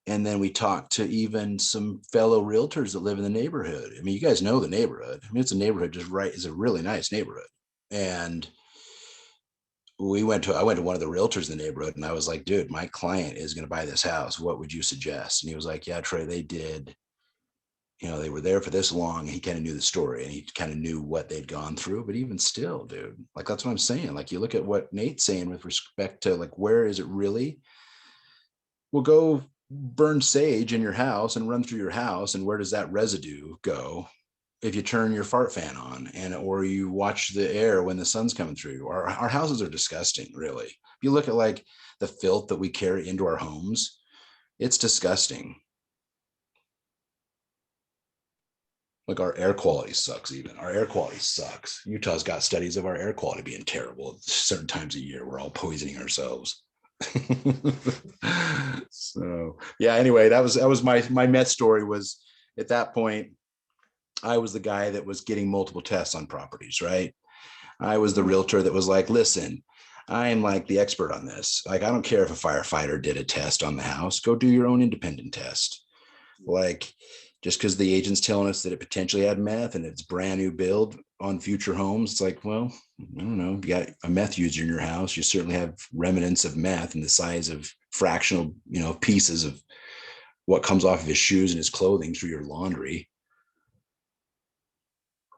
And then we talked to even some fellow realtors that live in the neighborhood. I mean, you guys know the neighborhood. I mean, it's a neighborhood just right. It's a really nice neighborhood. And I went to one of the realtors in the neighborhood and I was like, dude, my client is going to buy this house. What would you suggest? And he was like, yeah, Trey, they did. They were there for this long. And he kind of knew the story and he kind of knew what they'd gone through. But even still, dude, like, that's what I'm saying. Like, you look at what Nate's saying with respect to like, where is it really? We'll go burn sage in your house and run through your house. And where does that residue go? If you turn your fart fan on or you watch the air when the sun's coming through. Our houses are disgusting, really. If you look at like the filth that we carry into our homes, it's disgusting. Like, our air quality sucks. Even our air quality sucks. Utah's got studies of our air quality being terrible at certain times of year. We're all poisoning ourselves. So yeah, anyway, that was my METH story. Was at that point I was the guy that was getting multiple tests on properties, right? I was the realtor that was like, listen, I'm like the expert on this. Like, I don't care if a firefighter did a test on the house, go do your own independent test. Like, just because the agent's telling us that it potentially had meth and it's brand new build on future homes, it's like, well, I don't know. You got a meth user in your house, you certainly have remnants of meth in the size of fractional, pieces of what comes off of his shoes and his clothing through your laundry.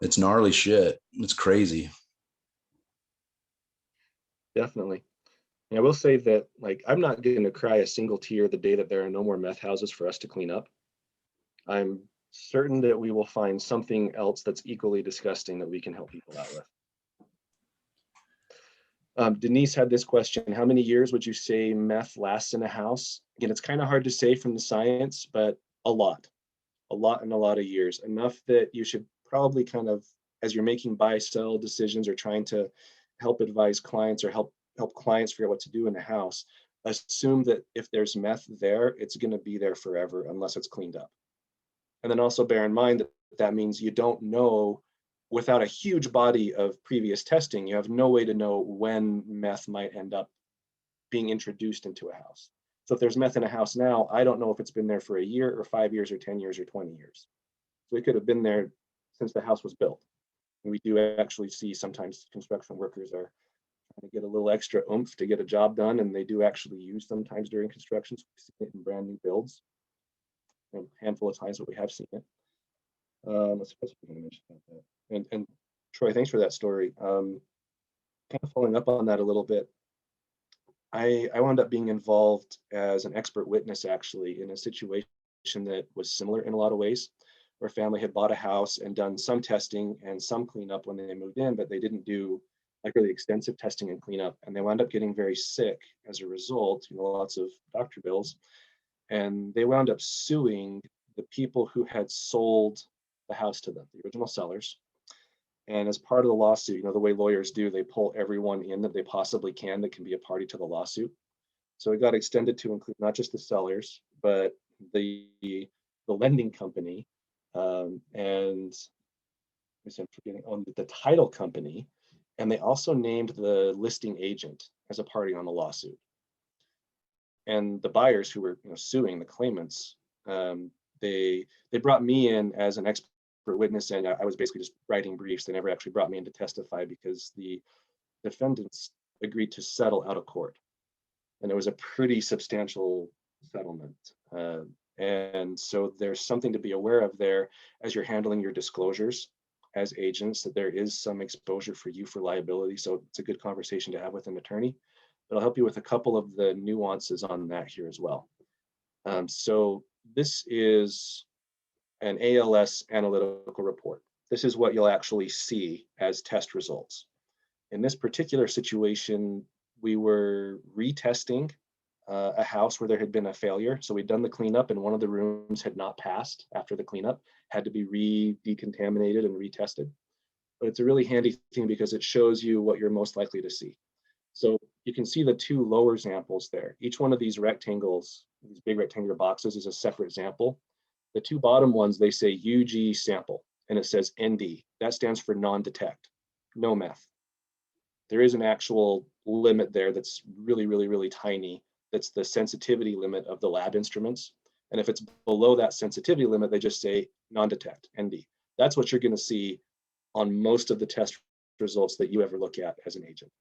It's gnarly shit. It's crazy. Definitely. And I will say that, like, I'm not going to cry a single tear the day that there are no more meth houses for us to clean up. I'm certain that we will find something else that's equally disgusting that we can help people out with. Denise had this question: how many years would you say meth lasts in a house? Again, it's kind of hard to say from the science, but a lot and a lot of years, enough that you should probably kind of, as you're making buy sell decisions or trying to help advise clients or help clients figure out what to do in the house, assume that if there's meth there, it's going to be there forever unless it's cleaned up. And then also bear in mind that that means you don't know, without a huge body of previous testing, you have no way to know when meth might end up being introduced into a house. So if there's meth in a house now, I don't know if it's been there for a year or 5 years or 10 years or 20 years. So it could have been there since the house was built. And we do actually see sometimes construction workers are trying to get a little extra oomph to get a job done, and they do actually use sometimes during construction. So we see it in brand new builds. A handful of times that we have seen it. Let's mention that. And Troy, thanks for that story. Kind of following up on that a little bit, I wound up being involved as an expert witness actually in a situation that was similar in a lot of ways, where a family had bought a house and done some testing and some cleanup when they moved in, but they didn't do like really extensive testing and cleanup, and they wound up getting very sick as a result. Lots of doctor bills. And they wound up suing the people who had sold the house to them, the original sellers. And as part of the lawsuit, the way lawyers do, they pull everyone in that they possibly can that can be a party to the lawsuit. So it got extended to include not just the sellers, but the lending company, and I'm forgetting on the title company, and they also named the listing agent as a party on the lawsuit. And the buyers who were suing the claimants, they brought me in as an expert witness, and I was basically just writing briefs. They never actually brought me in to testify because the defendants agreed to settle out of court, and it was a pretty substantial settlement. And so there's something to be aware of there as you're handling your disclosures as agents, that there is some exposure for you for liability. So it's a good conversation to have with an attorney. But I'll help you with a couple of the nuances on that here as well. So this is an ALS analytical report. This is what you'll actually see as test results. In this particular situation, we were retesting a house where there had been a failure. So we'd done the cleanup and one of the rooms had not passed after the cleanup, had to be decontaminated and retested. But it's a really handy thing because it shows you what you're most likely to see. So you can see the two lower examples there. Each one of these rectangles, these big rectangular boxes, is a separate example. The two bottom ones, they say UG sample, and it says ND. That stands for non-detect, no meth. There is an actual limit there that's really, really, really tiny. That's the sensitivity limit of the lab instruments. And if it's below that sensitivity limit, they just say non-detect, ND. That's what you're going to see on most of the test results that you ever look at as an agent.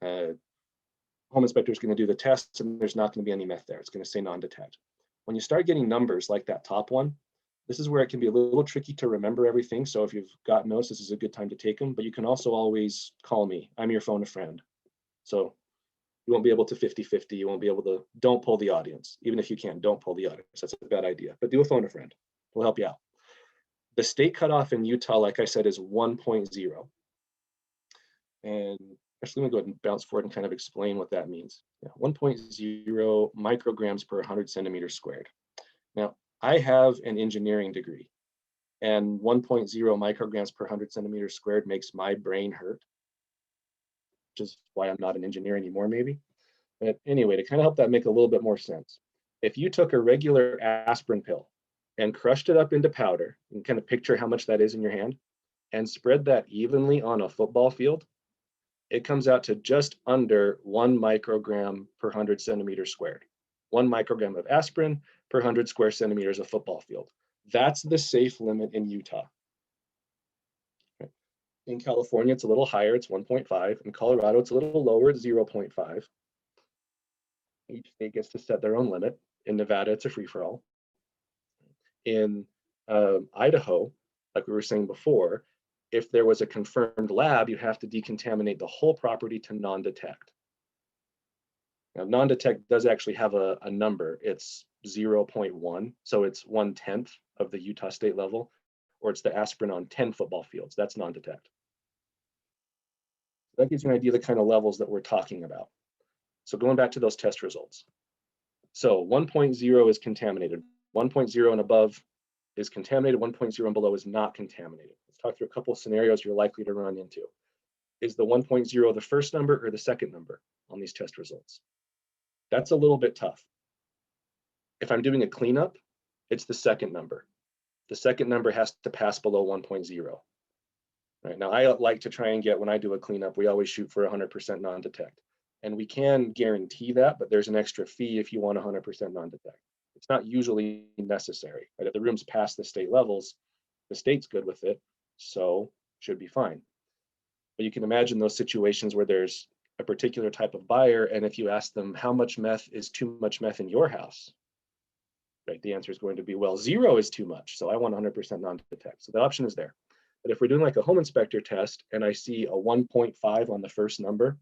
Home inspector is going to do the tests and there's not going to be any meth there. It's going to say non-detect. When you start getting numbers like that top one, this is where it can be a little tricky to remember everything. So if you've got notes, this is a good time to take them, but you can also always call me. I'm your phone a friend. So you won't be able to 50-50. You won't be able to, don't pull the audience. Even if you can, don't pull the audience. That's a bad idea, but do a phone a friend. We'll help you out. The state cutoff in Utah, like I said, is 1.0. And actually, let me go ahead and bounce forward and kind of explain what that means. Yeah, 1.0 micrograms per 100 centimeters squared. Now, I have an engineering degree, and 1.0 micrograms per 100 centimeters squared makes my brain hurt, which is why I'm not an engineer anymore, maybe. But anyway, to kind of help that make a little bit more sense, if you took a regular aspirin pill and crushed it up into powder, and kind of picture how much that is in your hand, and spread that evenly on a football field, it comes out to just under 1 microgram per 100 centimeters squared. 1 microgram of aspirin per 100 square centimeters of football field. That's the safe limit in Utah. In California, it's a little higher, it's 1.5. In Colorado, it's a little lower, it's 0.5. Each state gets to set their own limit. In Nevada, it's a free-for-all. In Idaho, like we were saying before, if there was a confirmed lab, you have to decontaminate the whole property to non-detect. Now, non-detect does actually have a number. It's 0.1, so it's 1/10 of the Utah state level, or it's the aspirin on 10 football fields. That's non-detect. That gives you an idea of the kind of levels that we're talking about. So going back to those test results. So 1.0 is contaminated. 1.0 and above is contaminated. 1.0 and below is not contaminated. Let's talk through a couple of scenarios you're likely to run into. Is the 1.0 the first number or the second number on these test results? That's a little bit tough. If I'm doing a cleanup, it's the second number. The second number has to pass below 1.0. Right now, I like to try and get, when I do a cleanup, we always shoot for 100% non-detect. And we can guarantee that, but there's an extra fee if you want 100% non-detect. It's not usually necessary. Right? If the room's past the state levels, the state's good with it, so should be fine. But you can imagine those situations where there's a particular type of buyer, and if you ask them how much meth is too much meth in your house, right, the answer is going to be, well, 0 is too much, so I want 100% non-detect. So the option is there. But if we're doing like a home inspector test and I see a 1.5 on the first number,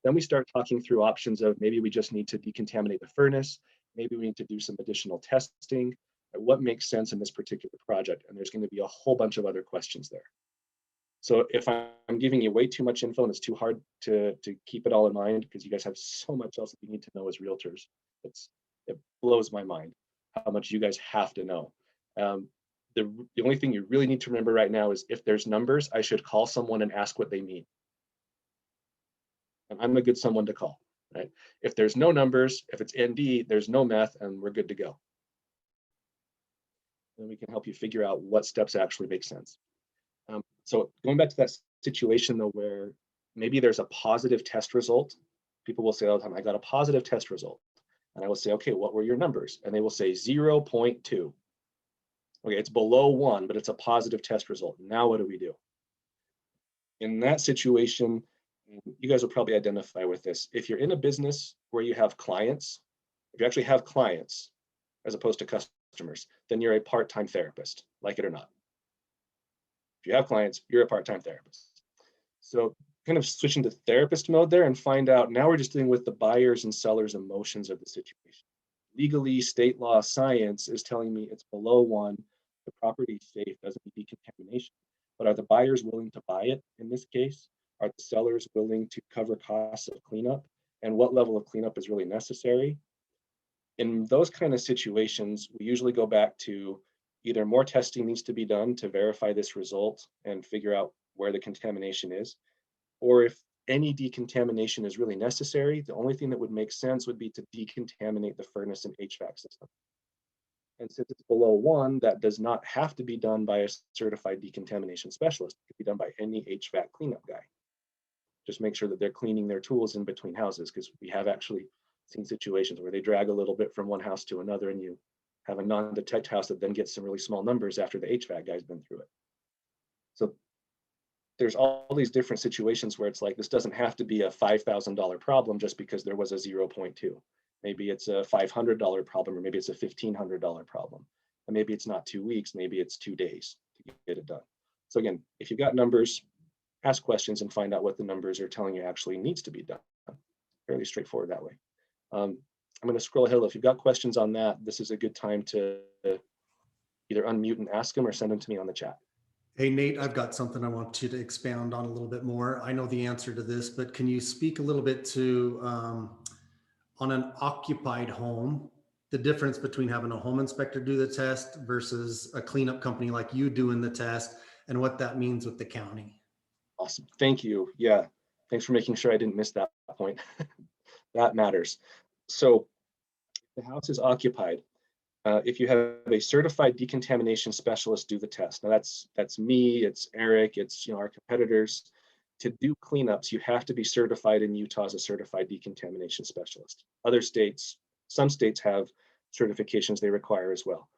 then we start talking through options of maybe we just need to decontaminate the furnace, maybe we need to do some additional testing, what makes sense in this particular project, and there's going to be a whole bunch of other questions there. So if I'm giving you way too much info and it's too hard to keep it all in mind because you guys have so much else that you need to know as realtors, it blows my mind how much you guys have to know. The only thing you really need to remember right now is if there's numbers, I should call someone and ask what they mean. And I'm a good someone to call, right? If there's no numbers, if it's ND, there's no meth, and we're good to go. Then we can help you figure out what steps actually make sense. So going back to that situation though, where maybe there's a positive test result, people will say all the time, I got a positive test result. And I will say, okay, what were your numbers? And they will say 0.2. Okay, it's below 1, but it's a positive test result. Now what do we do? In that situation, you guys will probably identify with this. If you're in a business where you have clients, if you actually have clients as opposed to customers, then you're a part-time therapist, like it or not. If you have clients, you're a part-time therapist. So kind of switching to therapist mode there and find out, now we're just dealing with the buyers and sellers' emotions of the situation. Legally, state law, science is telling me it's below 1, the property is safe, doesn't need decontamination. But are the buyers willing to buy it in this case? Are the sellers willing to cover costs of cleanup and what level of cleanup is really necessary. In those kind of situations, we usually go back to either more testing needs to be done to verify this result and figure out where the contamination is, or if any decontamination is really necessary, the only thing that would make sense would be to decontaminate the furnace and HVAC system. And since it's below 1, that does not have to be done by a certified decontamination specialist. It can be done by any HVAC cleanup guy. Just make sure that they're cleaning their tools in between houses, because we have actually seen situations where they drag a little bit from one house to another, and you have a non-detect house that then gets some really small numbers after the HVAC guy's been through it. So there's all these different situations where it's like, this doesn't have to be a $5,000 problem just because there was a 0.2. Maybe it's a $500 problem, or maybe it's a $1,500 problem. And maybe it's not 2 weeks, maybe it's 2 days to get it done. So again, if you've got numbers, ask questions and find out what the numbers are telling you actually needs to be done. Fairly straightforward that way. I'm going to scroll ahead. If you've got questions on that, this is a good time to either unmute and ask them or send them to me on the chat. Hey, Nate, I've got something I want you to expound on a little bit more. I know the answer to this, but can you speak a little bit to, on an occupied home, the difference between having a home inspector do the test versus a cleanup company like you doing the test, and what that means with the county? Awesome. Thank you. Yeah. Thanks for making sure I didn't miss that point. That matters. So the house is occupied. If you have a certified decontamination specialist do the test, now that's me, it's Eric, it's our competitors. To do cleanups, you have to be certified in Utah as a certified decontamination specialist. Other states, some states have certifications they require as well,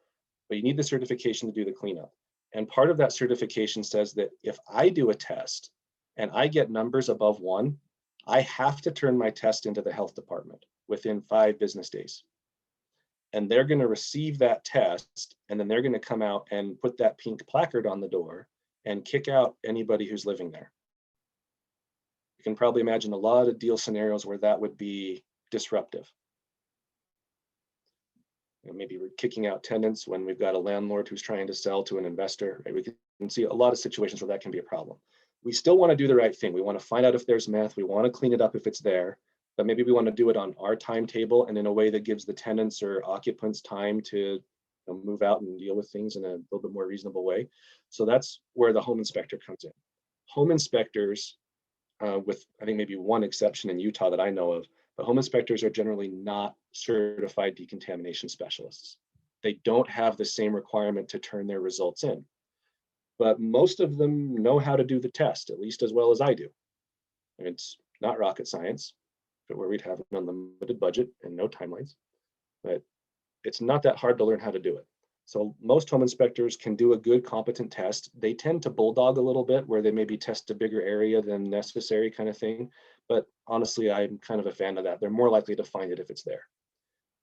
but you need the certification to do the cleanup. And part of that certification says that if I do a test and I get numbers above 1, I have to turn my test into the health department within 5 business days. And they're going to receive that test, and then they're going to come out and put that pink placard on the door and kick out anybody who's living there. You can probably imagine a lot of deal scenarios where that would be disruptive. Maybe we're kicking out tenants when we've got a landlord who's trying to sell to an investor. Right? We can see a lot of situations where that can be a problem. We still want to do the right thing. We want to find out if there's meth. We want to clean it up if it's there, but maybe we want to do it on our timetable and in a way that gives the tenants or occupants time to move out and deal with things in a little bit more reasonable way. So that's where the home inspector comes in. Home inspectors, with I think maybe one exception in Utah that I know of, but home inspectors are generally not certified decontamination specialists. They don't have the same requirement to turn their results in, but most of them know how to do the test, at least as well as I do. And it's not rocket science, but where we'd have an unlimited budget and no timelines, but it's not that hard to learn how to do it. So most home inspectors can do a good, competent test. They tend to bulldog a little bit where they maybe test a bigger area than necessary kind of thing. But honestly, I'm kind of a fan of that. They're more likely to find it if it's there.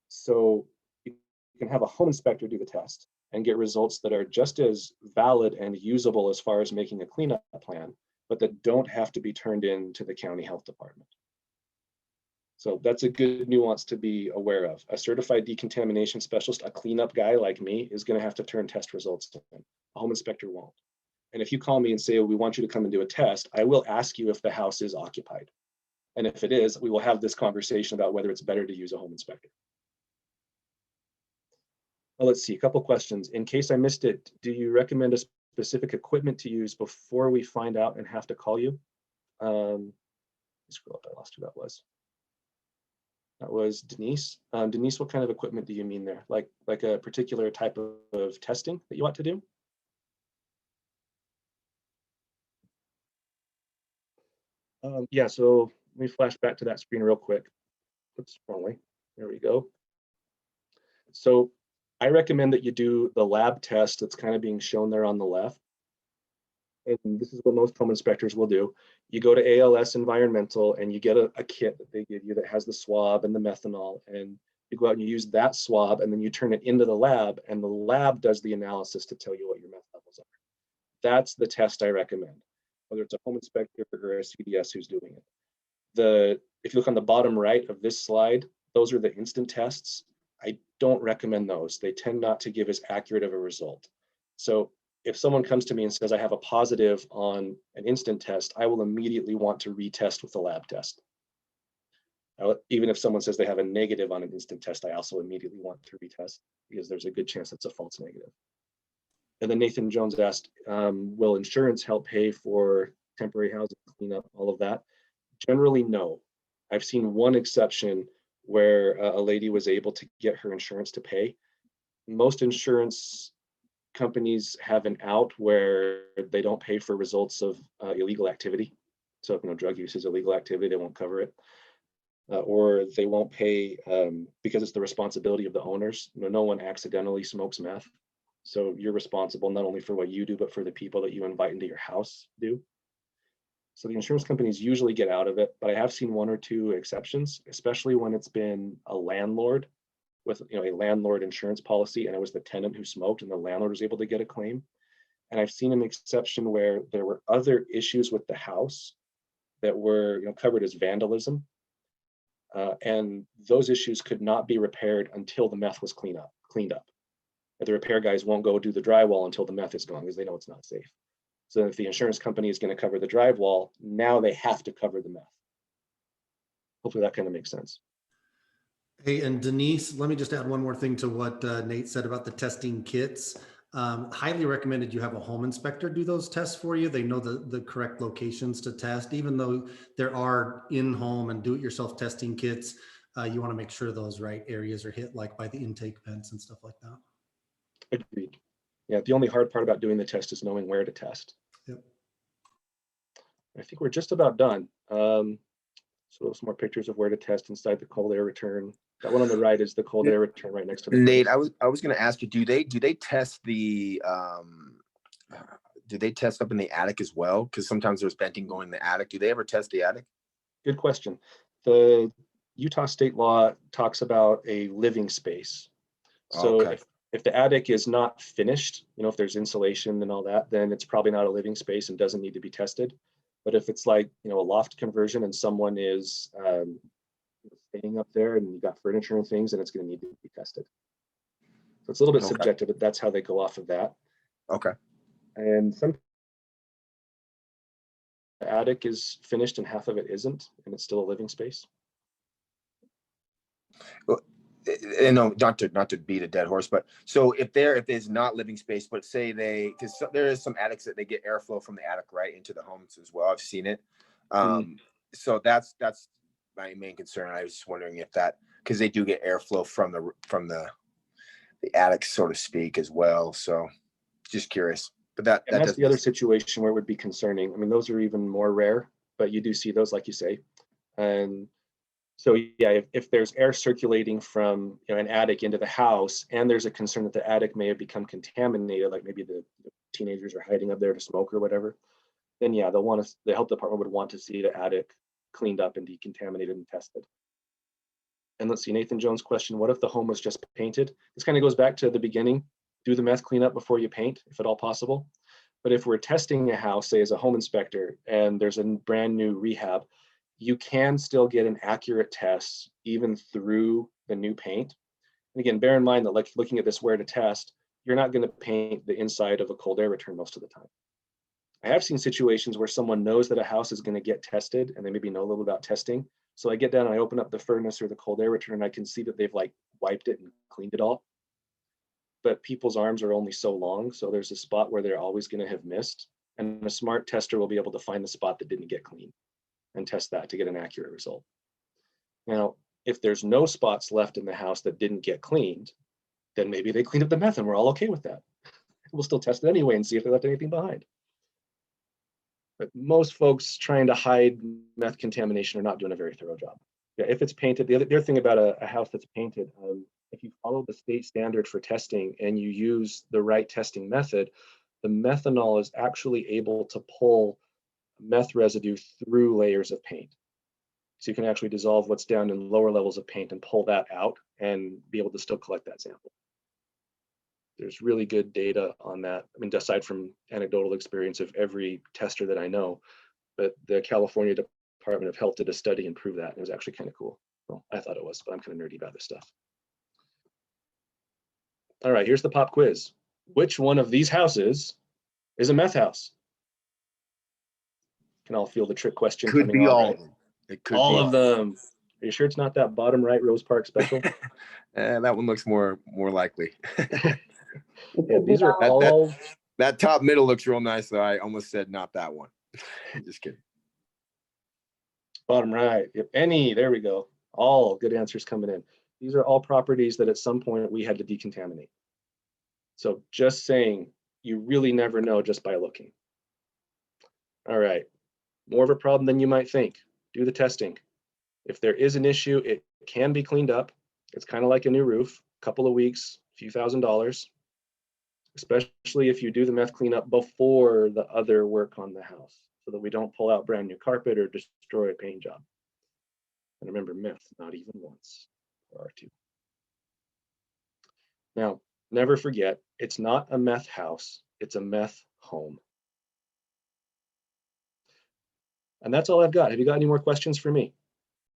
So you can have a home inspector do the test and get results that are just as valid and usable as far as making a cleanup plan, but that don't have to be turned in to the county health department. So that's a good nuance to be aware of. A certified decontamination specialist, a cleanup guy like me, is going to have to turn test results in. A home inspector won't. And if you call me and say, we want you to come and do a test, I will ask you if the house is occupied. And if it is, we will have this conversation about whether it's better to use a home inspector. Well, let's see, a couple questions. In case I missed it, do you recommend a specific equipment to use before we find out and have to call you? Scroll up, I lost who that was. That was Denise. Denise, what kind of equipment do you mean there? Like a particular type of testing that you want to do? Yeah, so let me flash back to that screen real quick. Oops, wrong way. There we go. So I recommend that you do the lab test that's kind of being shown there on the left. And this is what most home inspectors will do. You go to ALS Environmental and you get a kit that they give you that has the swab and the methanol, and you go out and you use that swab and then you turn it into the lab, and the lab does the analysis to tell you what your meth levels are. That's the test I recommend, whether it's a home inspector or a CDS who's doing it. If you look on the bottom right of this slide, those are the instant tests. I don't recommend those. They tend not to give as accurate of a result. So if someone comes to me and says I have a positive on an instant test, I will immediately want to retest with the lab test. Even if someone says they have a negative on an instant test, I also immediately want to retest because there's a good chance it's a false negative. And then Nathan Jones asked, will insurance help pay for temporary housing cleanup, all of that? Generally, no. I've seen one exception where a lady was able to get her insurance to pay. Most insurance companies have an out where they don't pay for results of illegal activity. So if drug use is illegal activity, they won't cover it. Or they won't pay because it's the responsibility of the owners. No one accidentally smokes meth. So you're responsible not only for what you do, but for the people that you invite into your house do. So the insurance companies usually get out of it, but I have seen one or two exceptions, especially when it's been a landlord with a landlord insurance policy and it was the tenant who smoked and the landlord was able to get a claim. And I've seen an exception where there were other issues with the house that were covered as vandalism. And those issues could not be repaired until the meth was cleaned up. The repair guys won't go do the drywall until the meth is gone because they know it's not safe. So if the insurance company is going to cover the drywall, now they have to cover the meth. Hopefully that kind of makes sense. Hey, and Denise, let me just add one more thing to what Nate said about the testing kits. Highly recommended you have a home inspector do those tests for you. They know the correct locations to test, even though there are in-home and do-it-yourself testing kits. You want to make sure those right areas are hit, like by the intake vents and stuff like that. Agreed. Yeah, the only hard part about doing the test is knowing where to test. Yep. I think we're just about done. So some more pictures of where to test inside the cold air return. That one on the right is the cold air return right next to the Nate, place. I was going to ask you, do they test the do they test up in the attic as well? Because sometimes there's venting going in the attic. Do they ever test the attic? Good question. The Utah state law talks about a living space. So Okay. if the attic is not finished, if there's insulation and all that, then it's probably not a living space and doesn't need to be tested. But if it's like, a loft conversion and someone is staying up there and you got furniture and things, then it's going to need to be tested. So it's a little bit subjective, but that's how they go off of that. Okay. And some the attic is finished and half of it isn't, and it's still a living space. And no, not to beat a dead horse, but so if there's not living space, but say because there is some attics that they get airflow from the attic right into the homes as well. I've seen it. So that's my main concern. I was just wondering if that, because they do get airflow from the attic, so to speak, as well. So just curious. But that's the other situation where it would be concerning. I mean, those are even more rare, but you do see those, like you say. And so yeah, if there's air circulating from an attic into the house, and there's a concern that the attic may have become contaminated, like maybe the teenagers are hiding up there to smoke or whatever, then yeah, the health department would want to see the attic cleaned up and decontaminated and tested. And let's see, Nathan Jones' question: what if the home was just painted? This kind of goes back to the beginning. Do the meth cleanup before you paint, if at all possible. But if we're testing a house, say as a home inspector, and there's a brand new rehab, you can still get an accurate test even through the new paint. And again, bear in mind that, like, looking at this where to test, you're not going to paint the inside of a cold air return most of the time. I have seen situations where someone knows that a house is going to get tested and they maybe know a little about testing. So I get down and I open up the furnace or the cold air return and I can see that they've like wiped it and cleaned it all. But people's arms are only so long. So there's a spot where they're always going to have missed. And a smart tester will be able to find the spot that didn't get cleaned and test that to get an accurate result. Now, if there's no spots left in the house that didn't get cleaned, then maybe they cleaned up the meth and we're all okay with that. We'll still test it anyway and see if they left anything behind. But most folks trying to hide meth contamination are not doing a very thorough job. Yeah, if it's painted, the other thing about a house that's painted, if you follow the state standard for testing and you use the right testing method, the methanol is actually able to pull meth residue through layers of paint. So you can actually dissolve what's down in lower levels of paint and pull that out and be able to still collect that sample. There's really good data on that. I mean, aside from anecdotal experience of every tester that I know, but the California Department of Health did a study and proved that. And it was actually kind of cool. Well, I thought it was, but I'm kind of nerdy about this stuff. All right, here's the pop quiz. Which one of these houses is a meth house? Can all feel the trick question could coming be on, all right? of them. It could All be of them. Are you sure it's not that bottom right Rose Park special? That one looks more likely. Yeah, these are That- all That top middle looks real nice, though. I almost said not that one. Just kidding. bottom right. If any, there we go. All good answers coming in. These are all properties that at some point we had to decontaminate. So just saying, you really never know just by looking. All right, more of a problem than you might think. Do the testing. If there is an issue, it can be cleaned up. It's kind of like a new roof, a couple of weeks, a few $1,000s, especially if you do the METH cleanup before the other work on the house, so that we don't pull out brand new carpet or destroy a paint job. And remember, METH, not even once, or R2. Now, never forget, it's not a METH house, it's a METH home. And that's all I've got. Have you got any more questions for me?